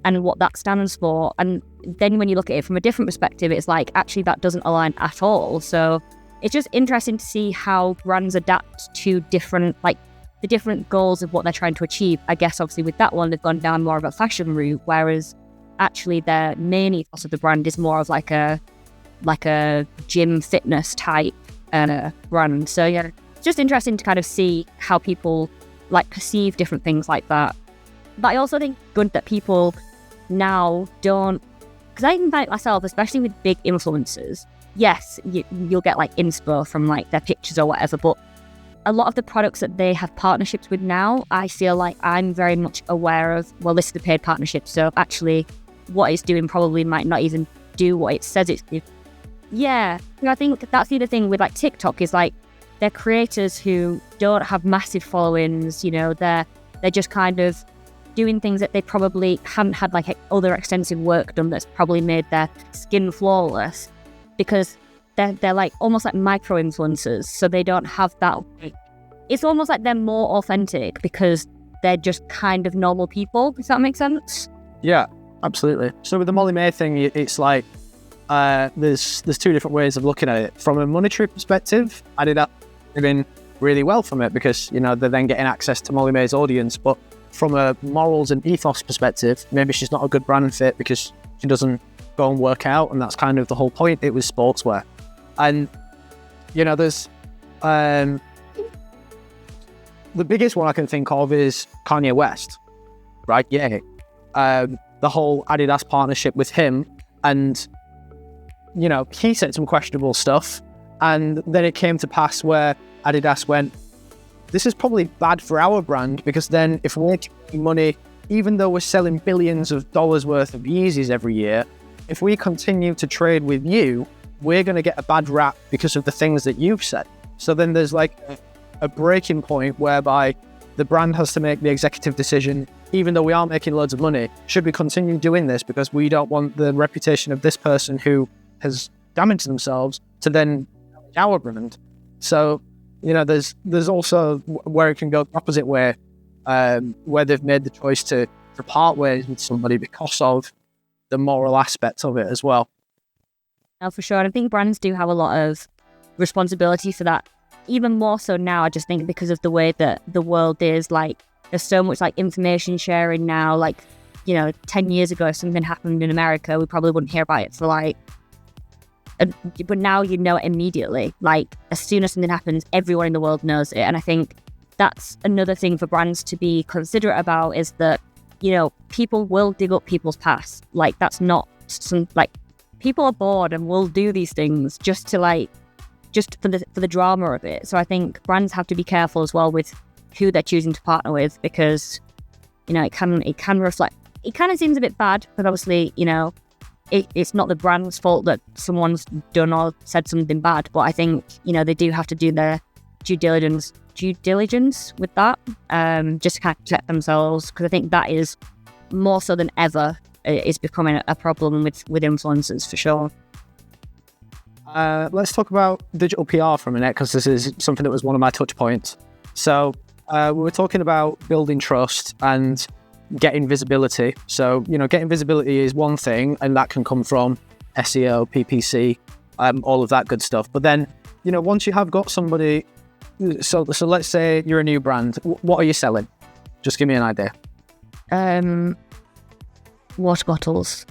and what that stands for. And then when you look at it from a different perspective, it's like, actually that doesn't align at all. So it's just interesting to see how brands adapt to different, like the different goals of what they're trying to achieve. I guess obviously with that one, they've gone down more of a fashion route, whereas actually their main ethos of the brand is more of like a gym fitness type brand. So yeah, it's just interesting to kind of see how people like perceive different things like that. But I also think good that people now don't, because I even find myself, especially with big influencers, yes, you'll get like inspo from like their pictures or whatever, but a lot of the products that they have partnerships with now, I feel like I'm very much aware of, well, this is a paid partnership, so actually what it's doing probably might not even do what it says it's doing. Yeah, I think that's the other thing with like TikTok is like, they're creators who don't have massive followings, you know, they're just kind of doing things that they probably haven't had like other extensive work done that's probably made their skin flawless, because they're like almost like micro influencers, so they don't have that. It's almost like they're more authentic because they're just kind of normal people. Does that make sense? Yeah, absolutely. So with the Molly May thing, it's like there's two different ways of looking at it. From a monetary perspective, I did that doing really well from it, because you know they're then getting access to Molly May's audience. But from a morals and ethos perspective, maybe she's not a good brand fit because she doesn't go and work out, and that's kind of the whole point. It was sportswear. And, there's the biggest one I can think of is Kanye West, right? Yeah. The whole Adidas partnership with him, and, he said some questionable stuff. And then it came to pass where Adidas went, this is probably bad for our brand, because then if we're making money, even though we're selling billions of dollars worth of Yeezys every year, if we continue to trade with you, we're going to get a bad rap because of the things that you've said. So then there's like a breaking point whereby the brand has to make the executive decision, even though we are making loads of money, should we continue doing this because we don't want the reputation of this person who has damaged themselves to then damage our brand. So, there's also where it can go the opposite way, where they've made the choice to part ways with somebody because of the moral aspect of it as well. No, for sure. I think brands do have a lot of responsibility for that. Even more so now, I just think because of the way that the world is, like, there's so much like information sharing now. Like, 10 years ago, if something happened in America, we probably wouldn't hear about it for but now immediately. Like, as soon as something happens, everyone in the world knows it. And I think that's another thing for brands to be considerate about, is that, people will dig up people's past. Like, that's not some, like, people are bored and will do these things just to just for the drama of it. So I think brands have to be careful as well with who they're choosing to partner with, because, it can reflect, it kind of seems a bit bad, but obviously, it's not the brand's fault that someone's done or said something bad. But I think, they do have to do their due diligence with that, just to kind of protect themselves, because I think that is more so than ever is becoming a problem with influencers, for sure. Let's talk about digital PR for a minute, because this is something that was one of my touch points. So we were talking about building trust and getting visibility. So, getting visibility is one thing, and that can come from SEO, PPC, all of that good stuff. But then, once you have got somebody, so let's say you're a new brand, what are you selling? Just give me an idea. Water bottles.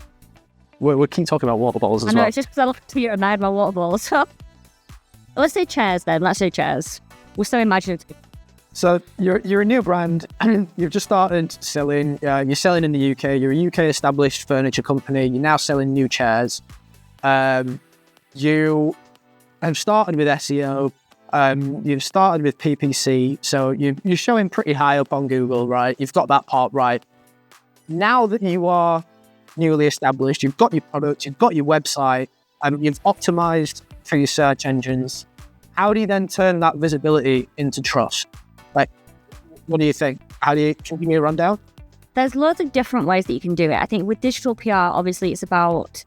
We keep talking about water bottles as well. I know, it's just because I looked here and I had my water bottles. So let's say chairs then. Let's say chairs. We're so imaginative. So you're a new brand, you've just started selling, you're selling in the UK, you're a UK established furniture company, you're now selling new chairs. You have started with SEO, you've started with PPC, so you're showing pretty high up on Google, right? You've got that part right. Now that you are newly established, you've got your product, you've got your website, and you've optimized for your search engines, how do you then turn that visibility into trust? Like, what do you think? Can you give me a rundown? There's loads of different ways that you can do it. I think with digital PR, obviously it's about,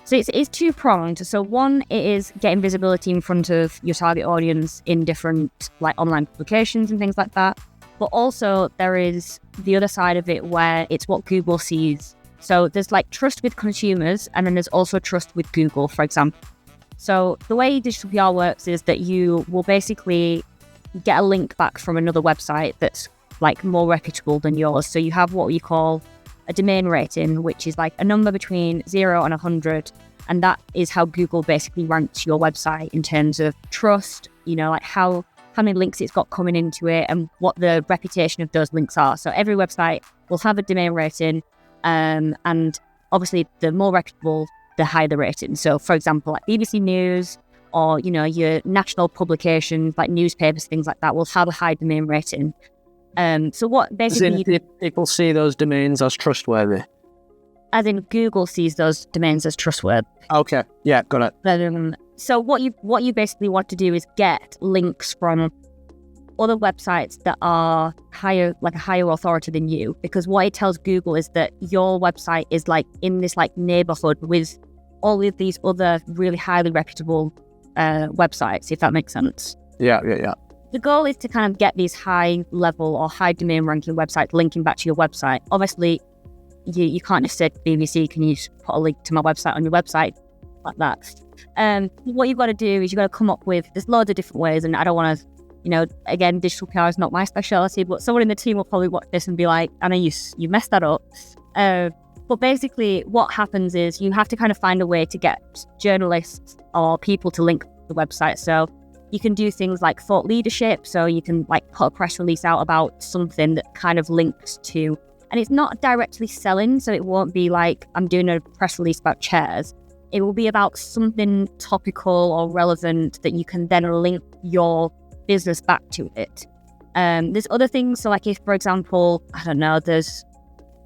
so it's two-pronged. So one, it is getting visibility in front of your target audience in different like online publications and things like that. But also there is the other side of it where it's what Google sees. So there's like trust with consumers, and then there's also trust with Google, for example. So the way digital PR works is that you will basically get a link back from another website that's like more reputable than yours. So you have what we call a domain rating, which is like a number between 0 and 100. And that is how Google basically ranks your website in terms of trust, like how many links it's got coming into it and what the reputation of those links are. So every website will have a domain rating, and obviously the more reputable, the higher the rating. So for example, like BBC News, or, your national publications like newspapers, things like that, will have a high domain rating. So what basically people see those domains as trustworthy? As in Google sees those domains as trustworthy. Okay, yeah, got it. So what you basically want to do is get links from other websites that are higher, like a higher authority than you, because what it tells Google is that your website is like in this like neighborhood with all of these other really highly reputable websites, if that makes sense. Yeah. The goal is to kind of get these high level or high domain ranking websites linking back to your website. Obviously, you can't just say BBC, can you put a link to my website on your website like that? What you've got to do is you've got to come up with, there's loads of different ways, and I don't want to, again, digital PR is not my specialty, but someone in the team will probably watch this and be like, I know you messed that up. But basically what happens is you have to kind of find a way to get journalists or people to link the website. So you can do things like thought leadership. So you can like put a press release out about something that kind of links to, and it's not directly selling. So it won't be like I'm doing a press release about chairs. It will be about something topical or relevant that you can then link your business back to it. There's other things. So like if, for example, I don't know, there's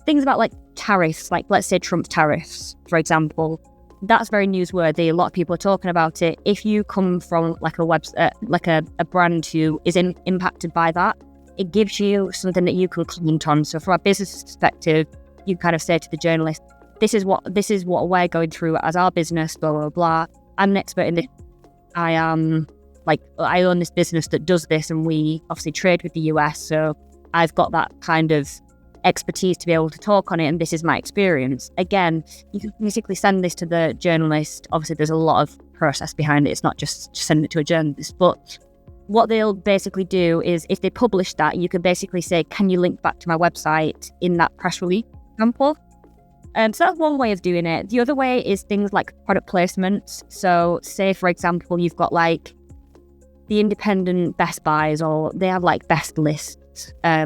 things about like tariffs, like let's say Trump tariffs, for example. That's very newsworthy. A lot of people are talking about it. If you come from like a website, like a brand who is impacted by that, it gives you something that you can comment on. So from a business perspective, you kind of say to the journalist, this is what we're going through as our business, blah, blah, blah. I'm an expert in this. I own this business that does this, and we obviously trade with the US. So I've got that kind of expertise to be able to talk on it, and this is my experience. Again, you can basically send this to the journalist. Obviously, there's a lot of process behind it. It's not just send it to a journalist, but what they'll basically do is if they publish that, you can basically say, can you link back to my website in that press release example? So that's one way of doing it. The other way is things like product placements. So say, for example, you've got like the independent Best Buys, or they have like best lists,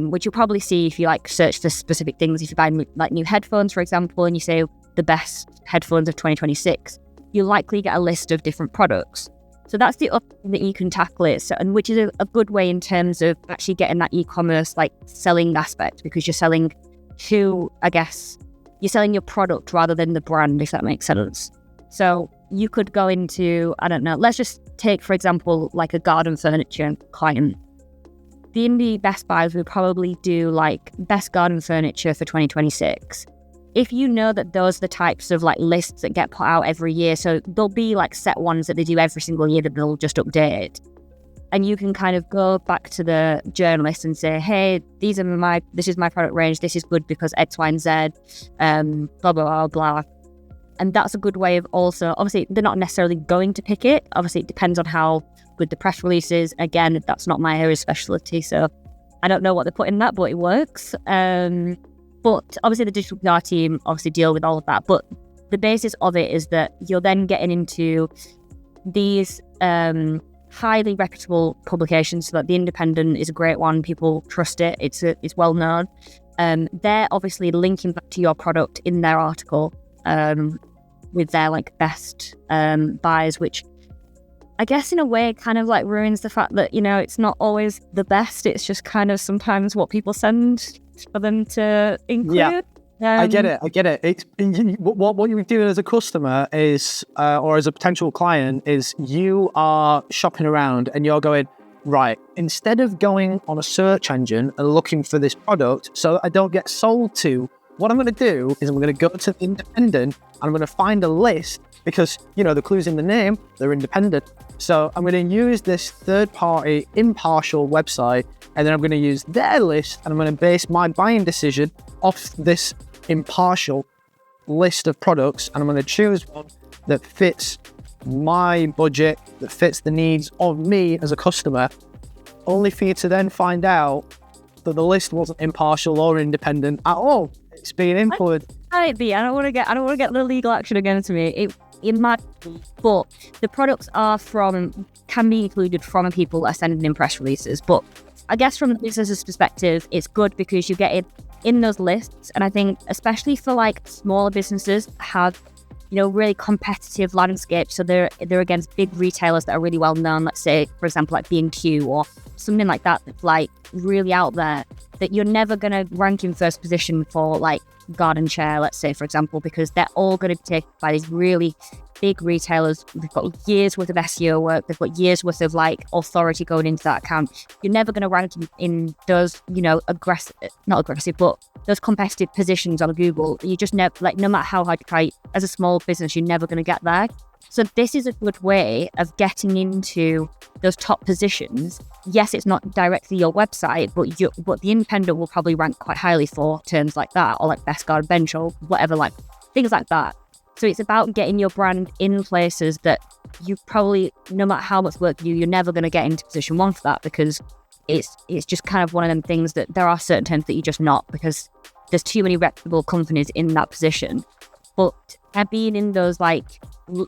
which you'll probably see if you like search for specific things. If you buy like new headphones, for example, and you say the best headphones of 2026, you'll likely get a list of different products. So that's the other thing that you can tackle it, and which is a good way in terms of actually getting that e-commerce like selling aspect, because you're selling to, I guess, you're selling your product rather than the brand, if that makes sense. So you could go into, I don't know, let's just take, for example, like a garden furniture client. The indie Best Buys would probably do like best garden furniture for 2026. If you know that those are the types of like lists that get put out every year, so there'll be like set ones that they do every single year that they'll just update. And you can kind of go back to the journalist and say, hey, this is my product range. This is good because X, Y, and Z, blah, blah, blah, blah. And that's a good way of also, obviously, they're not necessarily going to pick it. Obviously, it depends on how good the press release is. Again, that's not my area of specialty, so I don't know what they put in that, but it works. But obviously, the digital PR team obviously deal with all of that. But the basis of it is that you're then getting into these highly reputable publications. So that The Independent is a great one. People trust it. It's well known. They're obviously linking back to your product in their article with their like best buys, which I guess in a way kind of like ruins the fact that, you know, it's not always the best. It's just kind of sometimes what people send for them to include. Yeah. I get it. What you're doing as a customer is, or as a potential client, is you are shopping around and you're going, right, instead of going on a search engine and looking for this product so that I don't get sold to, what I'm going to do is I'm going to go to the Independent and I'm going to find a list because, you know, the clue's in the name, they're independent. So I'm going to use this third-party impartial website, and then I'm going to use their list, and I'm going to base my buying decision off this impartial list of products, and I'm going to choose one that fits my budget, that fits the needs of me as a customer, only for you to then find out that the list wasn't impartial or independent at all. It's being influenced. I don't want to get the legal action against me. It might be, but the products can be included from people that are sending in press releases. But I guess from the business's perspective, it's good because you get it in those lists. And I think especially for like smaller businesses have, you know, really competitive landscapes. So they're against big retailers that are really well known. Let's say, for example, like B&Q or something like that, that's like really out there, that you're never going to rank in first position for like garden chair, let's say, for example, because they're all going to be taken by these really big retailers. They've got years worth of SEO work. They've got years worth of like authority going into that account. You're never going to rank in those, you know, not aggressive, but those competitive positions on Google. You just never, like, no matter how hard you try, as a small business, you're never going to get there. So this is a good way of getting into those top positions. Yes, it's not directly your website, but the Independent will probably rank quite highly for terms like that, or like best garden bench or whatever, like things like that. So it's about getting your brand in places that you probably, no matter how much work you do, you're never going to get into position one for that, because it's just kind of one of them things that there are certain terms that you're just not, because there's too many reputable companies in that position. But being in those like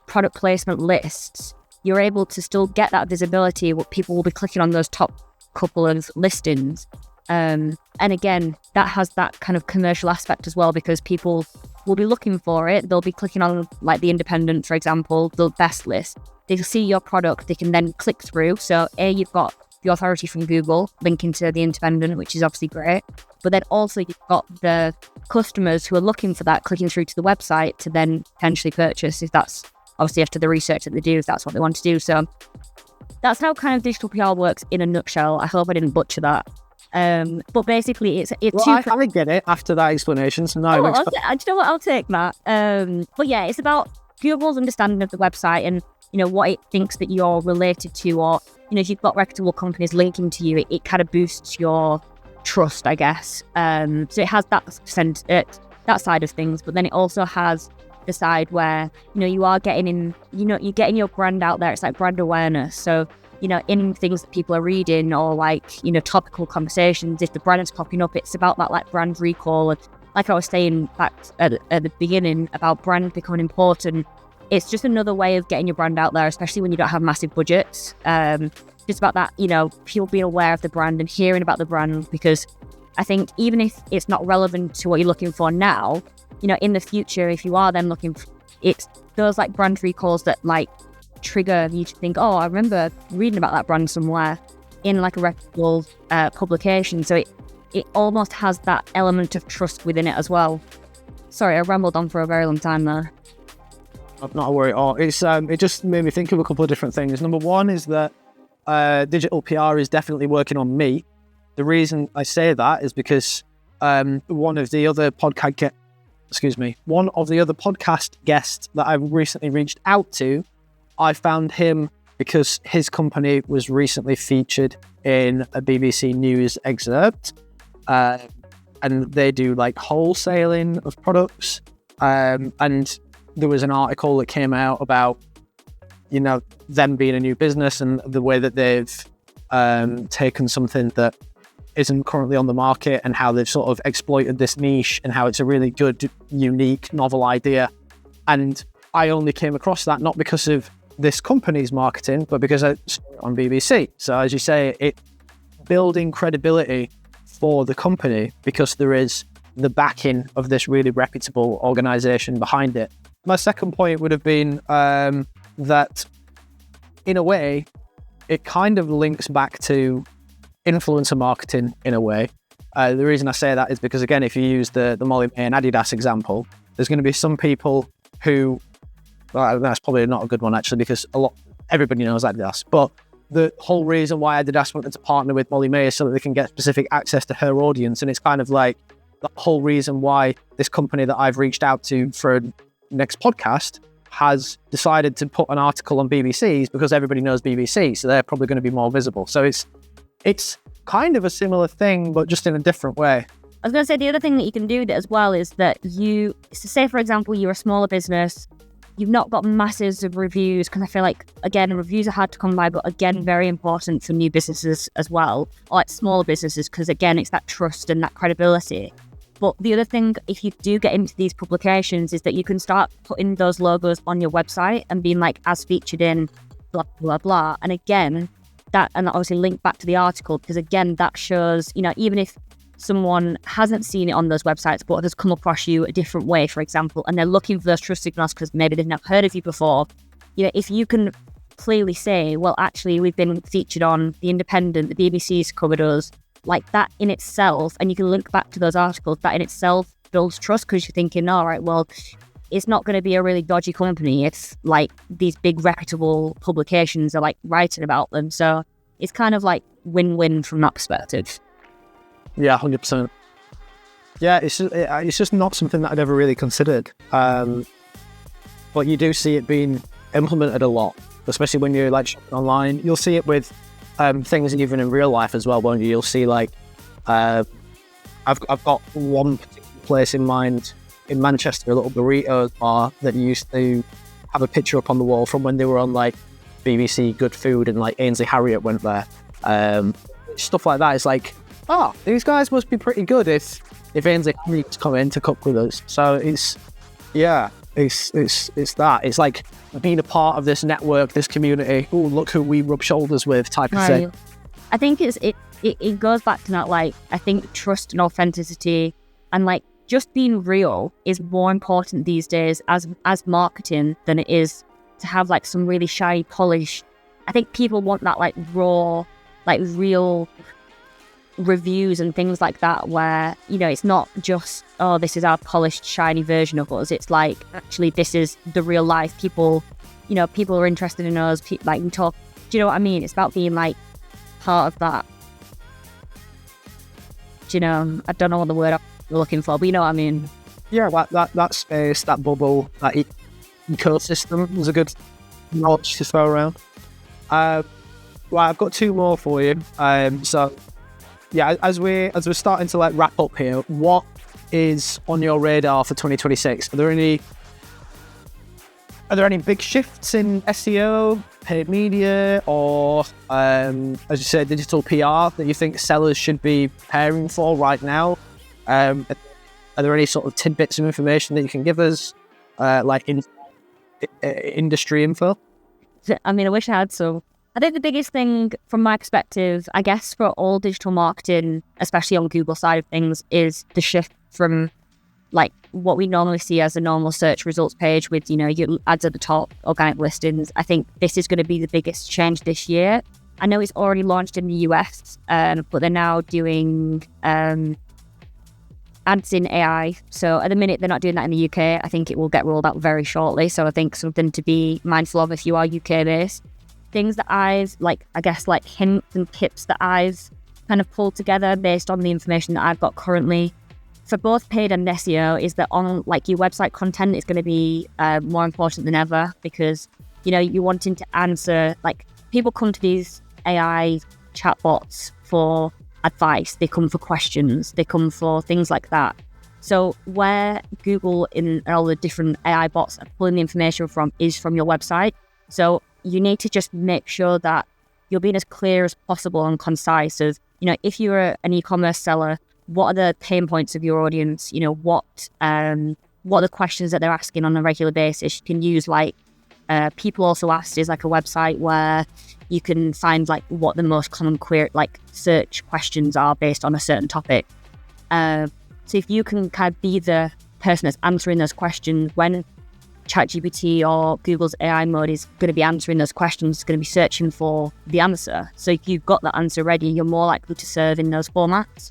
product placement lists you're able to still get that visibility. What people will be clicking on those top couple of listings. And again, that has that kind of commercial aspect as well, because people will be looking for it. They'll be clicking on like the Independent, for example, the best list. They'll see your product. They can then click through. So you've got the authority from Google linking to the Independent, which is obviously great. But then also you've got the customers who are looking for that, clicking through to the website to then potentially purchase, if that's obviously after the research that they do, if that's what they want to do. So that's how kind of digital PR works in a nutshell. I hope I didn't butcher that. But basically, it's well, I get it after that explanation. So no, do you know what? I'll take that. But yeah, it's about Google's understanding of the website and what it thinks that you're related to, or if you've got reputable companies linking to you, it kind of boosts your trust, I guess. So it has that side of things, but then it also has the side where you are getting you're getting your brand out there. It's like brand awareness. So in things that people are reading, or like topical conversations, if the brand is popping up, it's about that like brand recall. And like I was saying back at the beginning about brand becoming important, it's just another way of getting your brand out there, especially when you don't have massive budgets. Just about that, people being aware of the brand and hearing about the brand, because I think even if it's not relevant to what you're looking for now, in the future, if you are then looking for, it's those like brand recalls that like trigger you to think, oh, I remember reading about that brand somewhere in like a reputable publication. So it almost has that element of trust within it as well. Sorry, I rambled on for a very long time there. Not a worry at all. It's it just made me think of a couple of different things. Number one is that digital PR is definitely working on me. The reason I say that is because one of the other podcast guests that I recently reached out to, I found him because his company was recently featured in a BBC News excerpt, and they do like wholesaling of products, and there was an article that came out about them being a new business and the way that they've taken something that isn't currently on the market and how they've sort of exploited this niche and how it's a really good, unique, novel idea. And I only came across that not because of this company's marketing, but because I saw it on BBC. So as you say, it building credibility for the company because there is the backing of this really reputable organization behind it. My second point would have been that in a way, it kind of links back to influencer marketing in a way. The reason I say that is because, again, if you use the Molly May and Adidas example, there's going to be some people who, well, that's probably not a good one actually, because everybody knows Adidas, but the whole reason why Adidas wanted to partner with Molly May is so that they can get specific access to her audience. And it's kind of like the whole reason why this company that I've reached out to for a next podcast has decided to put an article on BBC's because everybody knows BBC, so they're probably going to be more visible. So it's kind of a similar thing, but just in a different way. I was going to say the other thing that you can do as well is that say for example, you're a smaller business, you've not got masses of reviews, because I feel like, again, reviews are hard to come by, but again, very important for new businesses as well, or like smaller businesses, because again, it's that trust and that credibility. But the other thing, if you do get into these publications, is that you can start putting those logos on your website and being like, as featured in blah, blah, blah. And again, that obviously link back to the article, because again, that shows, even if someone hasn't seen it on those websites, but has come across you a different way, for example, and they're looking for those trust signals because maybe they've never heard of you before, if you can clearly say, well, actually, we've been featured on The Independent, the BBC's covered us, like that in itself, and you can link back to those articles, that in itself builds trust, because you're thinking, all right, well, it's not going to be a really dodgy company if like these big reputable publications are like writing about them. So it's kind of like win-win from that perspective. Yeah, 100%. Yeah, it's just not something that I'd ever really considered. But you do see it being implemented a lot, especially when you're like shopping online. You'll see it with things even in real life as well, won't you? You'll see like I've got one particular place in mind in Manchester, a little burrito bar that used to have a picture up on the wall from when they were on like BBC Good Food, and like Ainsley Harriott went there. Stuff like that. It's like, oh, these guys must be pretty good if Ainsley Harriott's come in to cook with us. So it's, yeah, it's that. It's like being a part of this network, this community. Oh, look who we rub shoulders with, type of thing. I think it goes back to that, like, I think trust and authenticity and like just being real is more important these days as marketing than it is to have like some really shiny polish. I think people want that like raw, like real reviews and things like that, where, you know, it's not just, oh, this is our polished shiny version of us. It's like, actually, this is the real life. People, you know, people are interested in us, like we talk. Do you know what I mean? It's about being like part of that. Do you know, I don't know what the word I'm looking for, but you know what I mean. Yeah, that space, that bubble, that ecosystem was a good notch to throw around. Right, I've got two more for you. So yeah, as we're starting to like wrap up here, what is on your radar for 2026? Are there any big shifts in SEO, paid media, or as you said, digital PR that you think sellers should be preparing for right now? Are there any sort of tidbits of information that you can give us, like industry info? I mean, I wish I had some. I think the biggest thing from my perspective, I guess, for all digital marketing, especially on Google side of things, is the shift from like what we normally see as a normal search results page with, you know, your ads at the top, organic listings. I think this is going to be the biggest change this year. I know it's already launched in the US, but they're now doing ads in AI. So at the minute, they're not doing that in the UK. I think it will get rolled out very shortly. So I think something to be mindful of if you are UK based. Things that I've like, I guess, like hints and tips that I've kind of pulled together based on the information that I've got currently for both paid and SEO is that on like your website content is going to be more important than ever, because, you know, you're wanting to answer, like, people come to these AI chatbots for advice, they come for questions, they come for things like that. So where Google and all the different AI bots are pulling the information from is from your website. So you need to just make sure that you're being as clear as possible and concise of, you know, if you're an e-commerce seller, what are the pain points of your audience? You know, what are the questions that they're asking on a regular basis? You can use like People Also Asked is like a website where you can find like what the most common query, like search questions are based on a certain topic. So if you can kind of be the person that's answering those questions when ChatGPT or Google's AI mode is going to be answering those questions, it's going to be searching for the answer. So if you've got that answer ready, you're more likely to serve in those formats.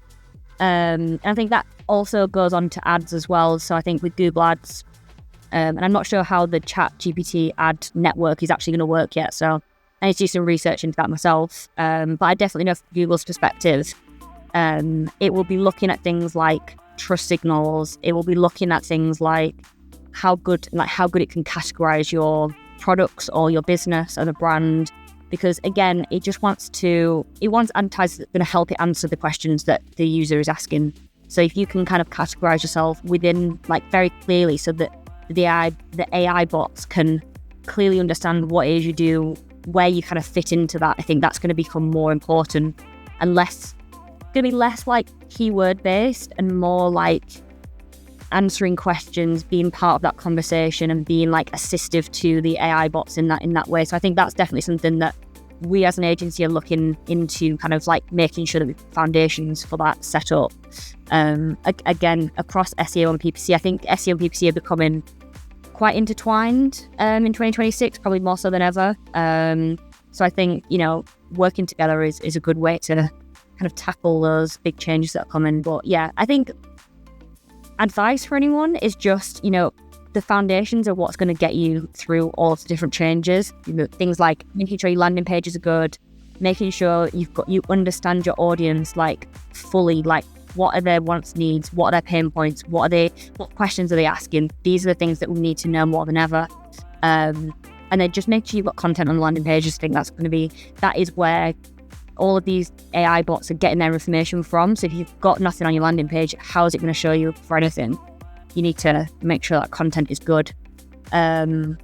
And I think that also goes on to ads as well. So I think with Google Ads, and I'm not sure how the ChatGPT ad network is actually going to work yet. So I need to do some research into that myself. But I definitely know from Google's perspective, it will be looking at things like trust signals. It will be looking at things like how good it can categorize your products or your business as a brand. Because again, it wants advertisers that are going to help it answer the questions that the user is asking. So if you can kind of categorize yourself within, like, very clearly, so that the AI bots can clearly understand what it is you do, where you kind of fit into that, I think that's going to become more important and less like keyword based and more like answering questions, being part of that conversation and being like assistive to the AI bots in that way. So I think that's definitely something that we as an agency are looking into, kind of like making sure that we have foundations for that set up. Again, across SEO and PPC, I think SEO and PPC are becoming quite intertwined in 2026, probably more so than ever. So I think, you know, working together is a good way to kind of tackle those big changes that are coming. But yeah, I think advice for anyone is just, you know, the foundations of what's going to get you through all of the different changes. You know, things like making sure your landing pages are good, making sure you understand your audience like fully, like what are their wants, needs, what are their pain points, what questions are they asking. These are the things that we need to know more than ever. And then just make sure you've got content on the landing pages. I think that is where all of these AI bots are getting their information from. So if you've got nothing on your landing page, how is it going to show you for anything? You need to make sure that content is good. And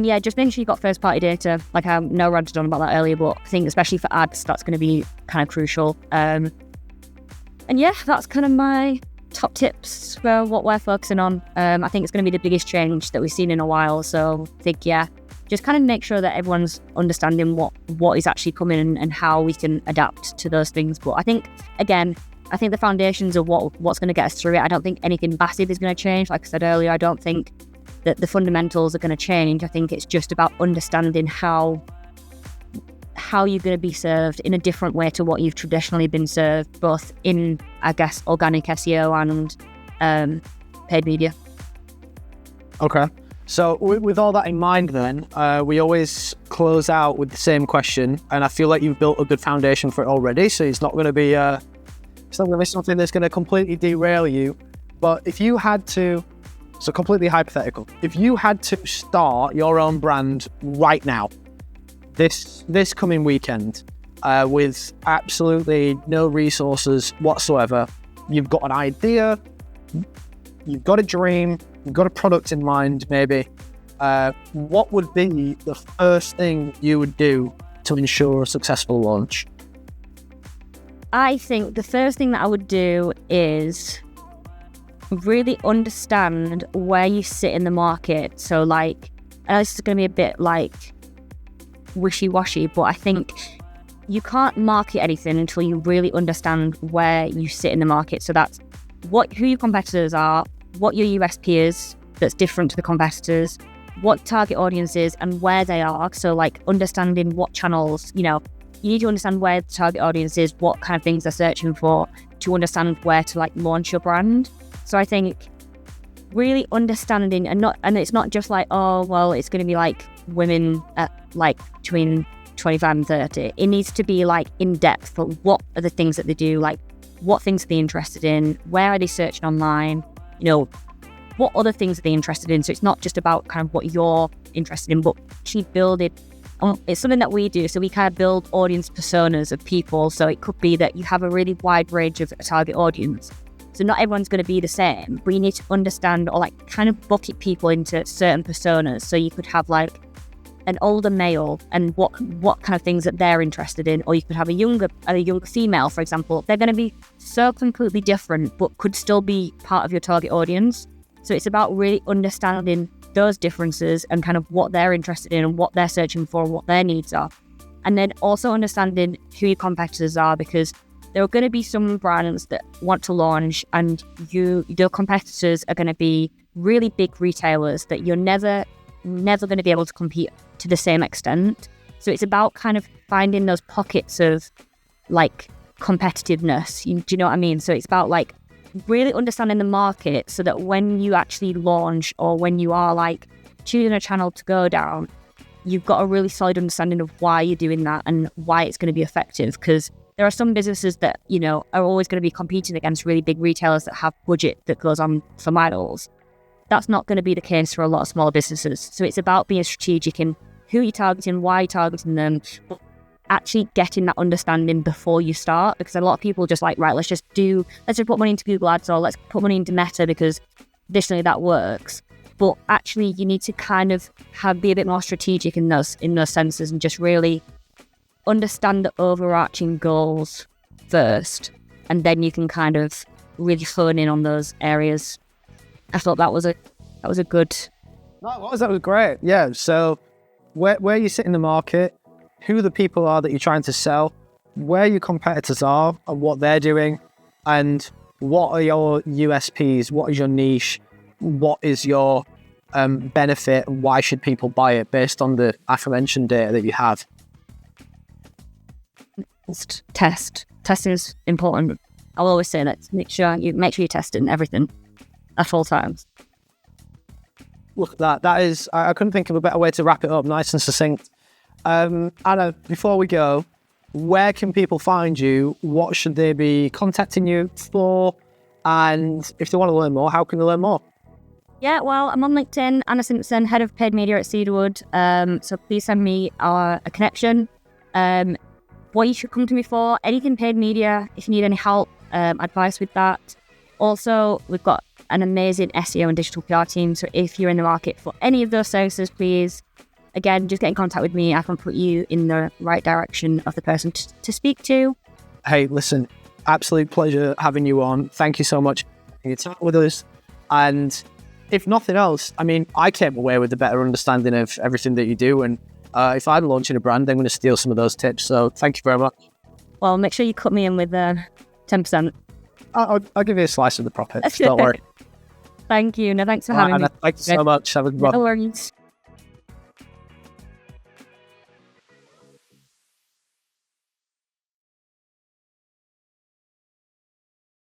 yeah, just making sure you've got first party data. Like I know ranted on about that earlier, but I think especially for ads, that's going to be kind of crucial. And yeah, that's kind of my top tips for what we're focusing on. I think it's going to be the biggest change that we've seen in a while. So I think, just kind of make sure that everyone's understanding what is actually coming and how we can adapt to those things. But I think, again, the foundations of what's going to get us through it. I don't think anything massive is going to change. Like I said earlier, I don't think that the fundamentals are going to change. I think it's just about understanding how you're going to be served in a different way to what you've traditionally been served, both in, I guess, organic SEO and paid media. Okay. So with all that in mind then, we always close out with the same question, and I feel like you've built a good foundation for it already, so it's not going to be something that's going to completely derail you. But if you had to, so completely hypothetical, if you had to start your own brand right now, this coming weekend, with absolutely no resources whatsoever, you've got an idea, you've got a dream, you've got a product in mind maybe, what would be the first thing you would do to ensure a successful launch? I think the first thing that I would do is really understand where you sit in the market. So like, I know this is going to be a bit like wishy-washy, but I think you can't market anything until you really understand where you sit in the market. So that's who your competitors are, what your USP is that's different to the competitors, what target audience is and where they are. So like understanding what channels, you need to understand where the target audience is, what kind of things they're searching for, to understand where to like launch your brand. So I think really understanding and it's not just like, oh, well, it's going to be like women at like between 25 and 30. It needs to be like in depth for what are the things that they do, like what things are they interested in, where are they searching online, what other things are they interested in. So it's not just about kind of what you're interested in, but actually build it. It's something that we do. So we kind of build audience personas of people. So it could be that you have a really wide range of a target audience. So not everyone's going to be the same, but you need to understand or like kind of bucket people into certain personas. So you could have like an older male and what kind of things that they're interested in, or you could have a younger female, for example. They're going to be so completely different, but could still be part of your target audience. So it's about really understanding those differences and kind of what they're interested in and what they're searching for and what their needs are. And then also understanding who your competitors are, because there are going to be some brands that want to launch and your competitors are going to be really big retailers that you're never going to be able to compete to the same extent. So it's about kind of finding those pockets of like competitiveness. Do you know what I mean? So it's about like really understanding the market so that when you actually launch or when you are like choosing a channel to go down, you've got a really solid understanding of why you're doing that and why it's going to be effective. Because there are some businesses that, are always going to be competing against really big retailers that have budget that goes on for miles. That's not going to be the case for a lot of smaller businesses. So it's about being strategic in who you're targeting, why you're targeting them, but actually getting that understanding before you start. Because a lot of people just like, right, let's just put money into Google Ads or let's put money into Meta because additionally that works. But actually you need to kind of be a bit more strategic in those senses and just really understand the overarching goals first. And then you can kind of really hone in on those areas. I thought that was a good. That was great. Yeah. So where you sit in the market, who the people are that you're trying to sell, where your competitors are and what they're doing, and what are your USPs, what is your niche, what is your benefit, and why should people buy it based on the aforementioned data that you have. Testing is important. I'll always say that. Make sure you're testing everything at all times. Look, that is, I couldn't think of a better way to wrap it up, nice and succinct. Anna, before we go, where can people find you? What should they be contacting you for? And if they want to learn more, how can they learn more? Yeah, well, I'm on LinkedIn, Anna Simpson, head of paid media at Cedarwood. So please send me a connection. What you should come to me for, anything paid media, if you need any help, advice with that. Also, we've got an amazing SEO and digital PR team. So if you're in the market for any of those services, please, again, just get in contact with me. I can put you in the right direction of the person to speak to. Hey, listen, absolute pleasure having you on. Thank you so much. your time with us. And if nothing else, I mean, I came away with a better understanding of everything that you do. And if I'm launching a brand, I'm going to steal some of those tips. So thank you very much. Well, make sure you cut me in with 10%. I'll give you a slice of the profits. Don't worry. Thank you. No, thanks for having me. Thank you so much. Have a good one. No worries.